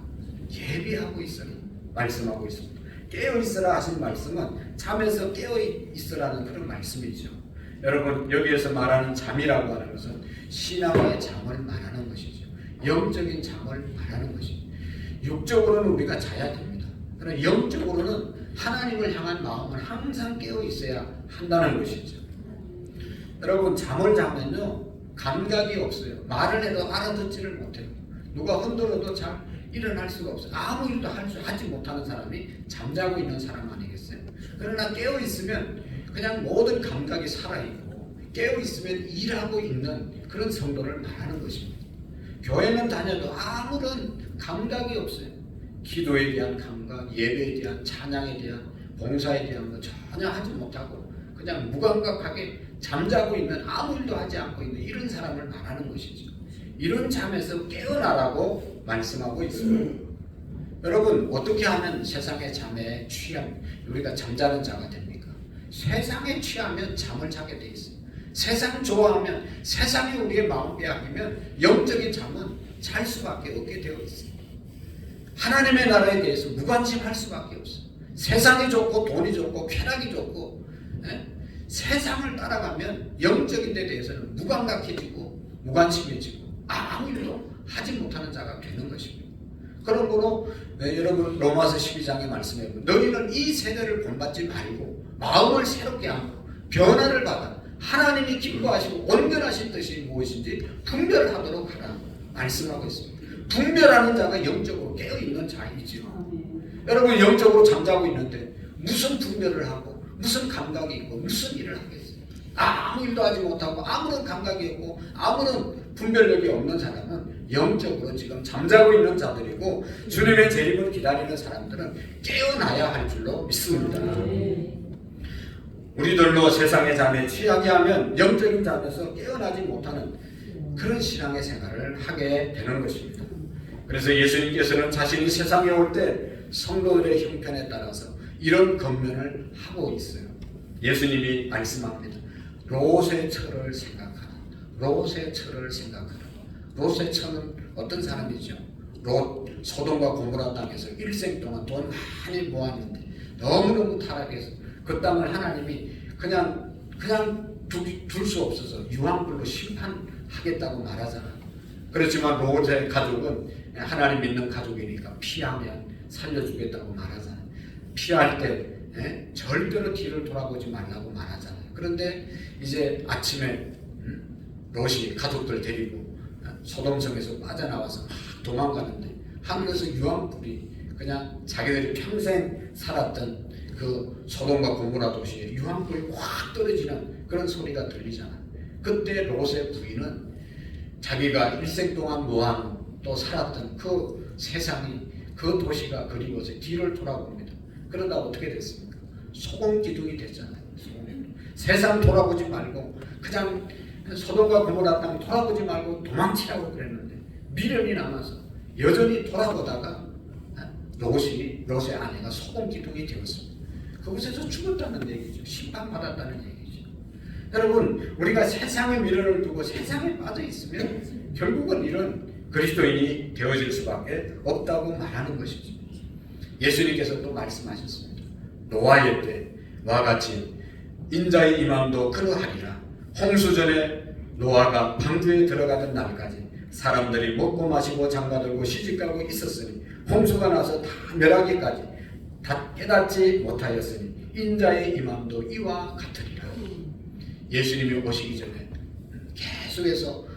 예비하고 있으라 말씀하고 있습니다. 깨어있으라 하신 말씀은 잠에서 깨어있으라는 그런 말씀이죠. 여러분 여기에서 말하는 잠이라고 하는 것은 신앙의 잠을 말하는 것이죠. 영적인 잠을 말하는 것이죠. 육적으로는 우리가 자야 됩니다. 그러나 영적으로는 하나님을 향한 마음은 항상 깨어 있어야 한다는 것이죠. 여러분 잠을 자면요 감각이 없어요. 말을 해도 알아듣지를 못해요. 누가 흔들어도 잘 일어날 수가 없어요. 아무 일도 하지 못하는 사람이 잠자고 있는 사람 아니겠어요? 그러나 깨어 있으면 그냥 모든 감각이 살아있고 깨어 있으면 일하고 있는 그런 성도를 말하는 것입니다. 교회는 다녀도 아무런 감각이 없어요. 기도에 대한 감각, 예배에 대한 찬양에 대한 봉사에 대한 거 전혀 하지 못하고 그냥 무감각하게 잠자고 있는 아무 일도 하지 않고 있는 이런 사람을 말하는 것이죠. 이런 잠에서 깨어나라고 말씀하고 있습니다. 여러분 어떻게 하면 세상의 잠에 취한 우리가 잠자는 자가 됩니까? 세상에 취하면 잠을 자게 돼 있어요. 세상 좋아하면 세상에 우리의 마음 빼앗기면 영적인 잠은 잘 수밖에 없게 되어 있어요. 하나님의 나라에 대해서 무관심할 수밖에 없어요. 세상이 좋고 돈이 좋고 쾌락이 좋고 세상을 따라가면 영적인 데 대해서는 무감각해지고 무관심해지고 아무 일도 하지 못하는 자가 되는 것입니다. 그러므로 여러분 로마서 12장의 말씀에 보면 너희는 이 세대를 본받지 말고 마음을 새롭게 하고 변화를 받아 하나님이 기뻐하시고 온전하신 뜻이 무엇인지 분별하도록 하라 말씀하고 있습니다. 분별하는 자가 영적으로 깨어있는 자이죠. 여러분 영적으로 잠자고 있는데 무슨 분별을 하고 무슨 감각이 있고 무슨 일을 하겠어요? 아무 일도 하지 못하고 아무런 감각이 없고 아무런 분별력이 없는 사람은 영적으로 지금 잠자고 있는 자들이고 주님의 재림을 기다리는 사람들은 깨어나야 할 줄로 믿습니다. 우리들로 세상의 잠에 취하게 하면 영적인 잠에서 깨어나지 못하는 그런 신앙의 생활을 하게 되는 것입니다. 그래서 예수님께서는 자신이 세상에 올 때 성도들의 형편에 따라서 이런 권면을 하고 있어요. 예수님이 말씀합니다. 롯의 처를 생각하라. 롯의 처를 생각하라. 롯의 처는 어떤 사람이죠? 롯, 소돔과 고모라 땅에서 일생 동안 돈 많이 모았는데 너무너무 타락해서 그 땅을 하나님이 그냥 둘 수 없어서 유황불로 심판하겠다고 말하잖아요. 그렇지만 롯의 가족은 하나님 믿는 가족이니까 피하면 살려주겠다고 말하잖아요. 피할 때 절대로 뒤를 돌아보지 말라고 말하잖아요. 그런데 이제 아침에 롯이 가족들 데리고 소돔성에서 빠져나와서 막 도망가는데 하늘에서 유황불이 그냥 자기들이 평생 살았던 그 소돔과 고모라 도시에 유황불이 확 떨어지는 그런 소리가 들리잖아요. 그때 롯의 부인은 자기가 일생 동안 모한 또 살았던 그 세상이 그 도시가 그리워서 뒤를 돌아봅니다. 그러다 어떻게 됐습니까? 소금 기둥이 됐잖아요. 세상 돌아보지 말고 그냥 소돔과 고모라 땅 돌아보지 말고 도망치라고 그랬는데 미련이 남아서 여전히 돌아보다가 롯의 아내가 소금 기둥이 되었습니다. 그곳에서 죽었다는 얘기죠. 심판받았다는 얘기죠. 여러분 우리가 세상의 미련을 두고 세상에 빠져 있으면 결국은 이런 그리스도인이 되어질 수밖에 없다고 말하는 것이죠. 예수님께서 또 말씀하셨습니다. 노아의 때와 같이 인자의 임함도 그러하리라. 홍수전에 노아가 방주에 들어가던 날까지 사람들이 먹고 마시고 장가들고 시집가고 있었으니 홍수가 나서 다 멸하기까지 다 깨닫지 못하였으니 인자의 임함도 이와 같으리라. 예수님이 오시기 전에 계속해서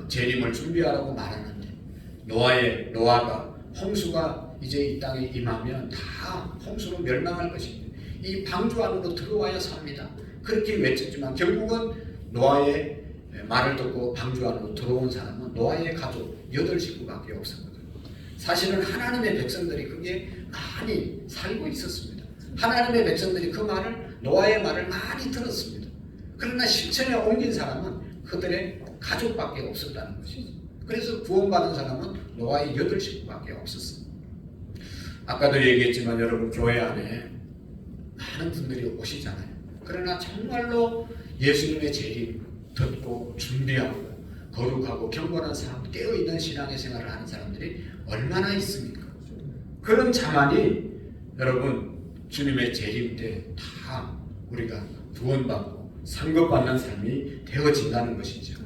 재림을 준비하라고 말하는데 노아가 홍수가 이제 이 땅에 임하면 다 홍수로 멸망할 것입니다. 이 방주 안으로 들어와야 삽니다. 그렇게 외쳤지만 결국은 노아의 말을 듣고 방주 안으로 들어온 사람은 노아의 가족 8식구밖에 없었거든요. 사실은 하나님의 백성들이 그게 많이 살고 있었습니다. 하나님의 백성들이 그 말을 노아의 말을 많이 들었습니다. 그러나 실천에 옮긴 사람은 그들의 가족밖에 없었다는 것이죠. 그래서 구원받은 사람은 노아의 8식구밖에 없었습니다. 아까도 얘기했지만 여러분 교회 안에 많은 분들이 오시잖아요. 그러나 정말로 예수님의 재림 듣고 준비하고 거룩하고 경건한 사람, 깨어있는 신앙의 생활을 하는 사람들이 얼마나 있습니까? 그런 자만이 여러분 주님의 재림 때 다 우리가 구원받고 상급받는 삶이 되어진다는 것이죠.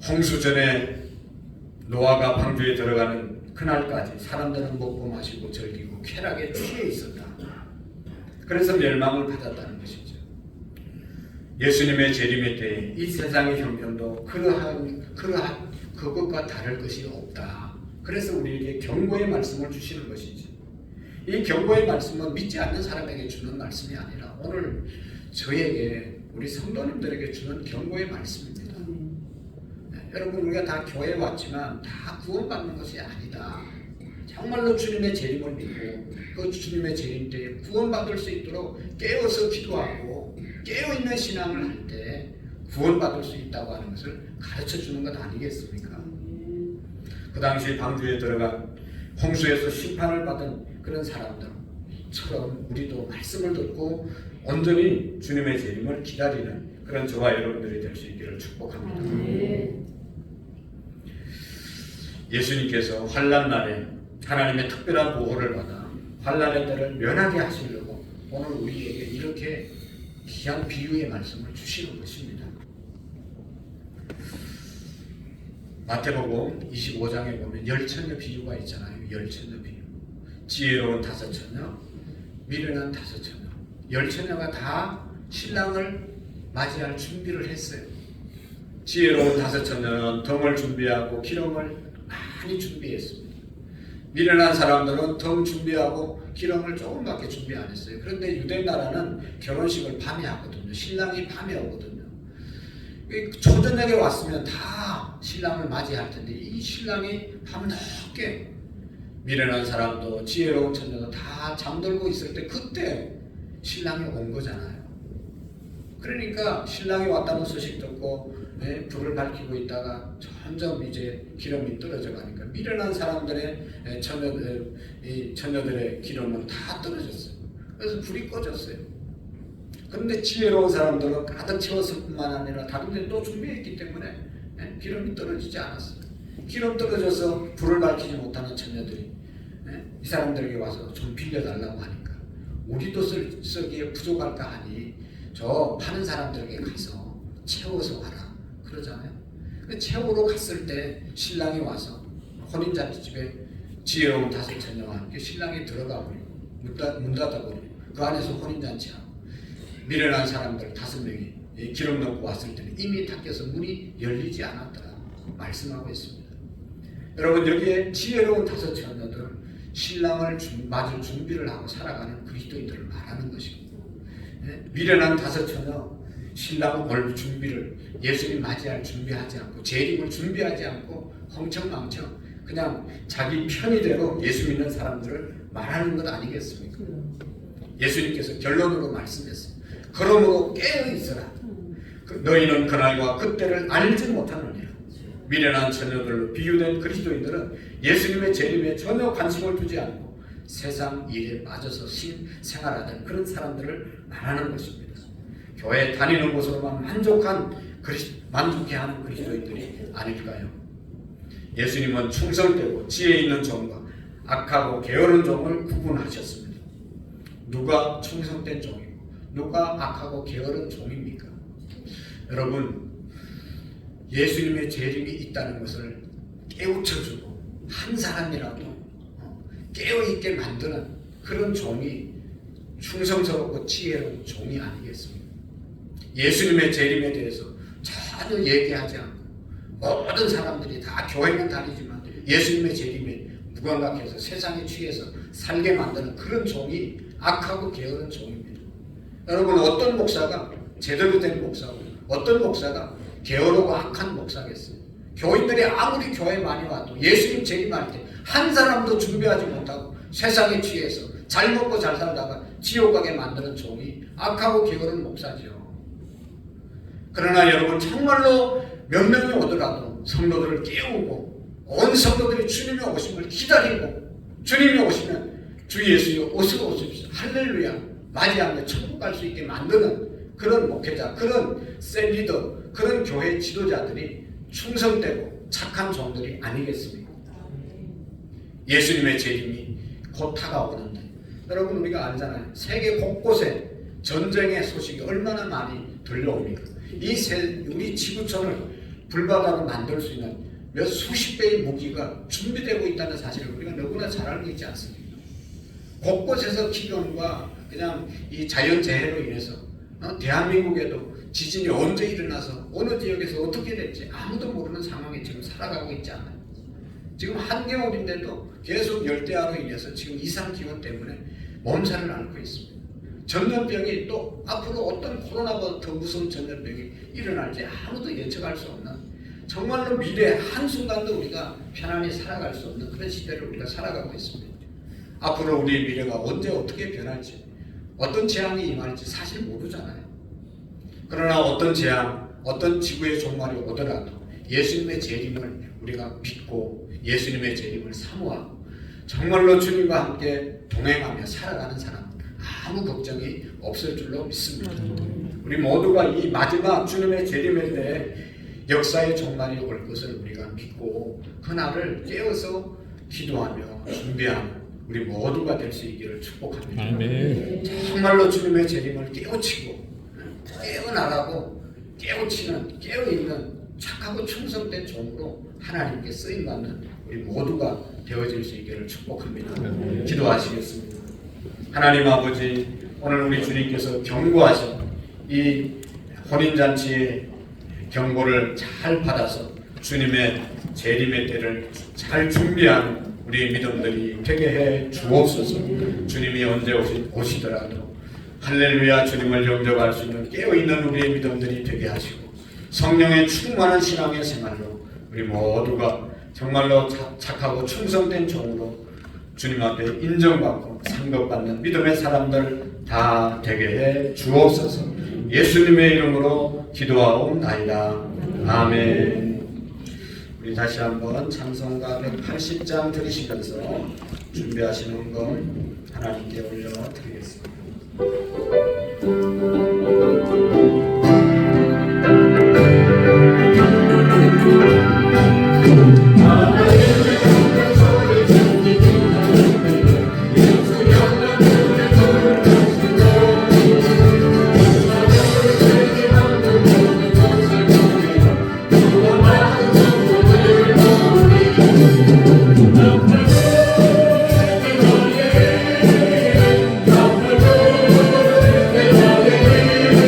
홍수 전에 노아가 방주에 들어가는 그날까지 사람들은 먹고 마시고 즐기고 쾌락에 취해 있었다. 그래서 멸망을 받았다는 것이죠. 예수님의 재림의 때에 이 세상의 형편도 그것과 다를 것이 없다. 그래서 우리에게 경고의 말씀을 주시는 것이죠. 이 경고의 말씀은 믿지 않는 사람에게 주는 말씀이 아니라 오늘 저에게 우리 성도님들에게 주는 경고의 말씀입니다. 여러분 우리가 다 교회에 왔지만 다 구원받는 것이 아니다. 정말로 주님의 재림을 믿고 그 주님의 재림 때에 구원받을 수 있도록 깨어서 기도하고 깨어있는 신앙을 할 때 구원받을 수 있다고 하는 것을 가르쳐주는 것 아니겠습니까? 그 당시 방주에 들어간 홍수에서 심판을 받은 그런 사람들처럼 우리도 말씀을 듣고 온전히 주님의 재림을 기다리는 그런 저와 여러분들이 될 수 있기를 축복합니다. 예수님께서 환난 날에 하나님의 특별한 보호를 받아 환난의 때를 면하게 하시려고 오늘 우리에게 이렇게 귀한 비유의 말씀을 주시는 것입니다. 마태복음 25장에 보면 열처녀 비유가 있잖아요. 열처녀 비유. 지혜로운 5처녀, 미련한 5처녀. 열처녀가 다 신랑을 맞이할 준비를 했어요. 지혜로운 5처녀는 덩을 준비하고 기름을 많이 준비했습니다. 미련한 사람들은 덩 준비하고 기름을 조금밖에 준비 안 했어요. 그런데 유대 나라는 결혼식을 밤에 하거든요. 신랑이 밤에 오거든요. 초저녁에 왔으면 다 신랑을 맞이할 텐데 이 신랑이 밤늦게 미련한 사람도 지혜로운 처녀도 다 잠들고 있을 때 그때 신랑이 온 거잖아요. 그러니까 신랑이 왔다는 소식 듣고 불을 밝히고 있다가 점점 이제 기름이 떨어져 가니까 미련한 사람들의 처녀들의 기름은 다 떨어졌어요. 그래서 불이 꺼졌어요. 그런데 지혜로운 사람들은 가득 채웠을 뿐만 아니라 다른 데 또 준비했기 때문에 기름이 떨어지지 않았어요. 기름 떨어져서 불을 밝히지 못하는 처녀들이 이 사람들에게 와서 좀 빌려달라고 하니까 우리도 쓰기에 부족할까 하니 저 파는 사람들에게 가서 채워서 와라 그러잖아요. 채우러 갔을 때 신랑이 와서 혼인잔치집에 지혜로운 5처녀와 함께 신랑이 들어가 버리고 문 닫아 버리고 그 안에서 혼인잔치하고 미련한 사람들 5명이 기름 넣고 왔을 때는 이미 닫혀서 문이 열리지 않았더라 말씀하고 있습니다. 여러분 여기에 지혜로운 5처녀들 신랑을 맞을 준비를 하고 살아가는 그리스도인들을 말하는 것입니다. 미련한 5처녀 신랑 올 준비를 예수님 맞이할 준비하지 않고 재림을 준비하지 않고 흥청망청 그냥 자기 편의대로 예수 믿는 사람들을 말하는 것 아니겠습니까? 예수님께서 결론으로 말씀했어요. 그러므로 깨어 있어라. 너희는 그날과 그때를 알지 못하느니라. 미련한 처녀들로 비유된 그리스도인들은 예수님의 재림에 전혀 관심을 두지 않고 세상 일에 빠져서 생활하던 그런 사람들을 말하는 것입니다. 교회 다니는 곳으로만 만족해하는 그리스도인들이 아닐까요? 예수님은 충성되고 지혜 있는 종과 악하고 게으른 종을 구분하셨습니다. 누가 충성된 종이고 누가 악하고 게으른 종입니까? 여러분, 예수님의 재림이 있다는 것을 깨우쳐주고 한 사람이라도 깨어있게 만드는 그런 종이 충성스럽고 지혜로운 종이 아니겠습니까? 예수님의 재림에 대해서 전혀 얘기하지 않고 모든 사람들이 다 교회는 다니지만 예수님의 재림에 무감각해서 세상에 취해서 살게 만드는 그런 종이 악하고 게으른 종입니다. 여러분, 어떤 목사가 제대로 된 목사고 어떤 목사가 게으르고 악한 목사겠어요? 교인들이 아무리 교회 많이 와도 예수님 재림할 때 한 사람도 준비하지 못하고 세상에 취해서 잘 먹고 잘 살다가 지옥 가게 만드는 종이 악하고 게으른 목사죠. 그러나 여러분, 정말로 몇 명이 오더라도 성도들을 깨우고 온 성도들이 주님의 오심을 기다리고 주님이 오시면 주 예수여 어서 오십시오 할렐루야 맞이하며 천국 갈 수 있게 만드는 그런 목회자, 그런 셀리더, 그런 교회 지도자들이 충성되고 착한 종들이 아니겠습니까? 예수님의 재림이 곧 다가오는데 여러분, 우리가 알잖아요. 세계 곳곳에 전쟁의 소식이 얼마나 많이 들려옵니까? 우리 지구촌을 불바다로 만들 수 있는 몇 수십 배의 무기가 준비되고 있다는 사실을 우리가 너무나 잘 알고 있지 않습니까? 곳곳에서 기근과 그냥 이 자연재해로 인해서 대한민국에도 지진이 언제 일어나서 어느 지역에서 어떻게 될지 아무도 모르는 상황에 지금 살아가고 있지 않아요. 지금 한겨울인데도 계속 열대야로 인해서 지금 이상기온 때문에 몸살을 앓고 있습니다. 전염병이 또 앞으로 어떤 코로나보다 더 무서운 전염병이 일어날지 아무도 예측할 수 없는, 정말로 미래 한순간도 우리가 편안히 살아갈 수 없는 그런 시대를 우리가 살아가고 있습니다. 앞으로 우리의 미래가 언제 어떻게 변할지, 어떤 재앙이 임할지 사실 모르잖아요. 그러나 어떤 재앙, 어떤 지구의 종말이 오더라도 예수님의 재림을 우리가 믿고 예수님의 재림을 사모하고 정말로 주님과 함께 동행하며 살아가는 사람은 아무 걱정이 없을 줄로 믿습니다. 우리 모두가 이 마지막 주님의 재림에 대해 역사의 종말이 올 것을 우리가 믿고 그날을 깨어서 기도하며 준비하는 우리 모두가 될 수 있기를 축복합니다. 아멘. 정말로 주님의 재림을 깨우치고 깨어나라고 깨우치는, 깨어있는 착하고 충성된 종으로 하나님께 쓰임받는 우리 모두가 되어질 수 있기를 축복합니다. 기도하시겠습니다. 하나님 아버지, 오늘 우리 주님께서 경고하신 이 혼인잔치의 경고를 잘 받아서 주님의 재림의 때를 잘 준비하는 우리 믿음들이 되게 해 주옵소서. 주님이 언제 오시더라도 할렐루야 주님을 영접할 수 있는 깨어있는 우리의 믿음들이 되게 하시고 성령의 충만한 신앙의 생활로 우리 모두가 정말로 착하고 충성된 종으로 주님 앞에 인정받고 상급받는 믿음의 사람들 다 되게 해 주옵소서. 예수님의 이름으로 기도하옵나이다. 아멘. 우리 다시 한번 찬송가 180장 들으시면서 준비하시는 걸 하나님께 올려드리겠습니다. 내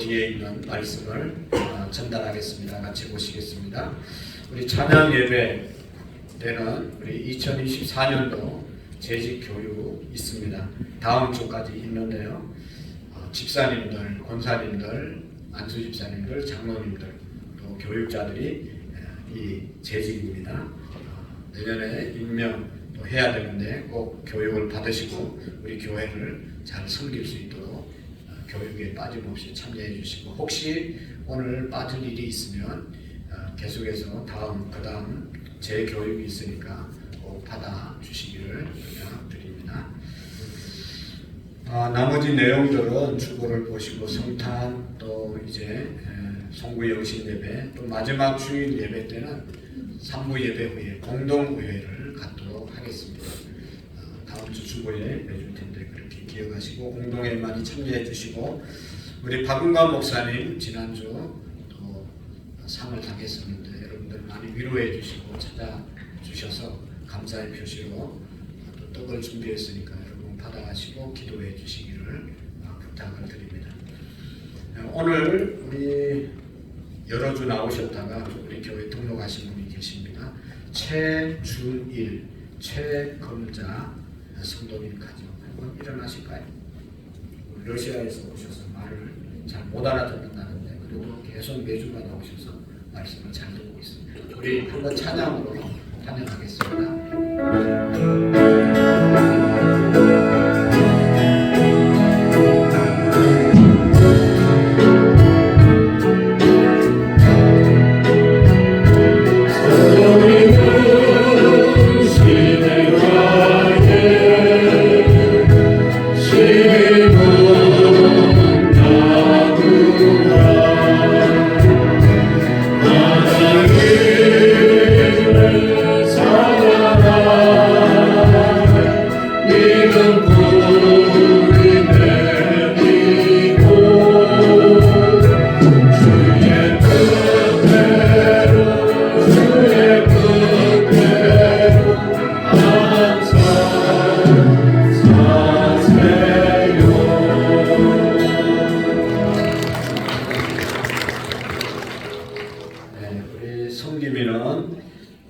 뒤에 있는 말씀을 전달하겠습니다. 같이 보시겠습니다. 우리 찬양 예배 때는 우리 2024년도 재직 교육 있습니다. 다음 주까지 있는데요. 집사님들, 권사님들, 안수 집사님들, 장로님들, 또 교육자들이 이 재직입니다. 내년에 임명도 해야 되는데 꼭 교육을 받으시고 우리 교회를 잘 섬길 수 있도록 교육에 빠짐없이 참여해 주시고, 혹시 오늘 빠질 일이 있으면 계속해서 그 다음 재교육이 있으니까 꼭 받아 주시기를 부탁드립니다. 나머지 내용들은 주보를 보시고 성탄, 또 이제 송구 영신 예배, 또 마지막 주일 예배 때는 산부 예배 후에 공동의회를 갖도록 하겠습니다. 다음 주 주보에 내줄 텐데 그렇게 기억하시고 공동회에 많이 참여해 주시고, 우리 박은관 목사님 지난주 또 상을 당했었는데 여러분들 많이 위로해 주시고 찾아주셔서 감사의 표시로 또 떡을 준비했으니까 여러분 받아가시고 기도해 주시기를 부탁을 드립니다. 오늘 우리 여러 주 나오셨다가 우리 교회 등록하신 분이 계십니다. 최준일, 최검자 성도님까지 한번 일어나실까요? 러시아에서 오셔서 말을 잘 못 알아듣는다는데 그래도 계속 매주마다 오셔서 말씀을 잘 듣고 있습니다. 우리 한번 찬양으로 찬양하겠습니다.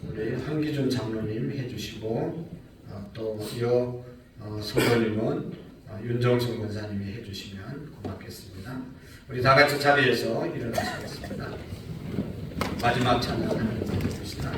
우리 황기준 장로님 해주시고, 또 성도님은 윤정성 권사님이 해주시면 고맙겠습니다. 우리 다 같이 자리에서 일어나시겠습니다. 마지막 찬양을 해주시다.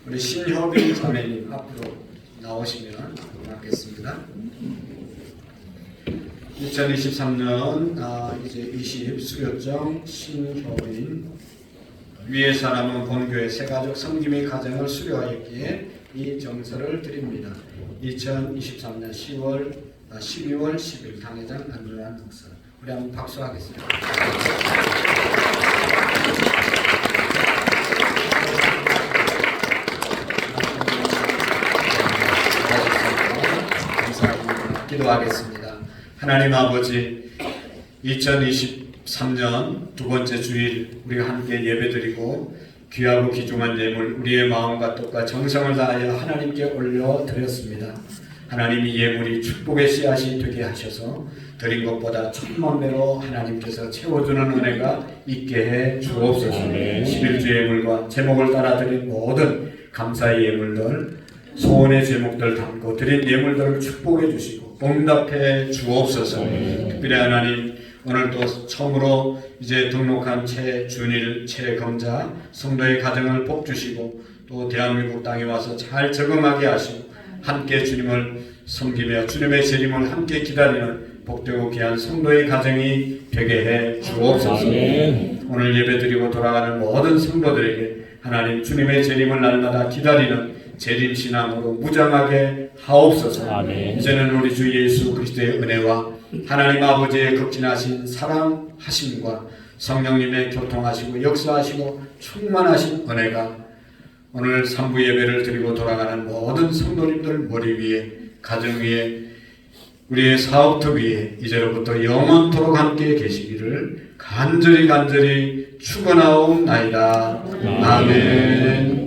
우리 신효빈 자매님 앞으로 나오시면 고맙겠습니다. 2023년 이제 20 수료증 신효빈, 위의 사람은 본교회 새가족 성김의 가정을 수료하였기에 이 정서를 드립니다. 2023년 10월 12월 10일 당회장 안준환 목사. 우리 한번 박수하겠습니다. 감사합니다. 기도하겠습니다. 하나님 아버지, 2023년 두 번째 주일 우리가 함께 예배드리고 귀하고 귀중한 예물 우리의 마음과 뜻과 정성을 다하여 하나님께 올려드렸습니다. 하나님 이 예물이 축복의 씨앗이 되게 하셔서 드린 것보다 천만 배로 하나님께서 채워주는 은혜가 있게 해 주옵소서. 11주 예물과 제목을 따라 드린 모든 감사의 예물들, 소원의 제목들 담고 드린 예물들을 축복해 주시고 응답해 주옵소서. 특별히 하나님 오늘도 처음으로 이제 등록한 최준일 최검자 성도의 가정을 복 주시고 또 대한민국 땅에 와서 잘 적응하게 하시고 함께 주님을 섬기며 주님의 재림을 함께 기다리는 복되고 귀한 성도의 가정이 되게 해 주옵소서. 오늘 예배드리고 돌아가는 모든 성도들에게 하나님 주님의 재림을 날마다 기다리는 재림 신앙으로 무장하게 하옵소서. 아멘. 이제는 우리 주 예수 그리스도의 은혜와 하나님 아버지의 극진하신 사랑하심과 성령님의 교통하시고 역사하시고 충만하신 은혜가 오늘 3부 예배를 드리고 돌아가는 모든 성도님들 머리 위에 가정 위에 우리의 사업터 위에 이제로부터 영원토록 함께 계시기를 간절히 축원하옵나이다. 아멘.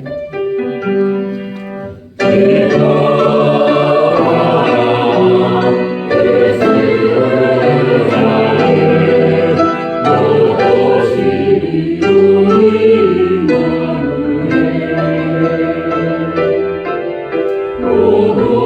Oh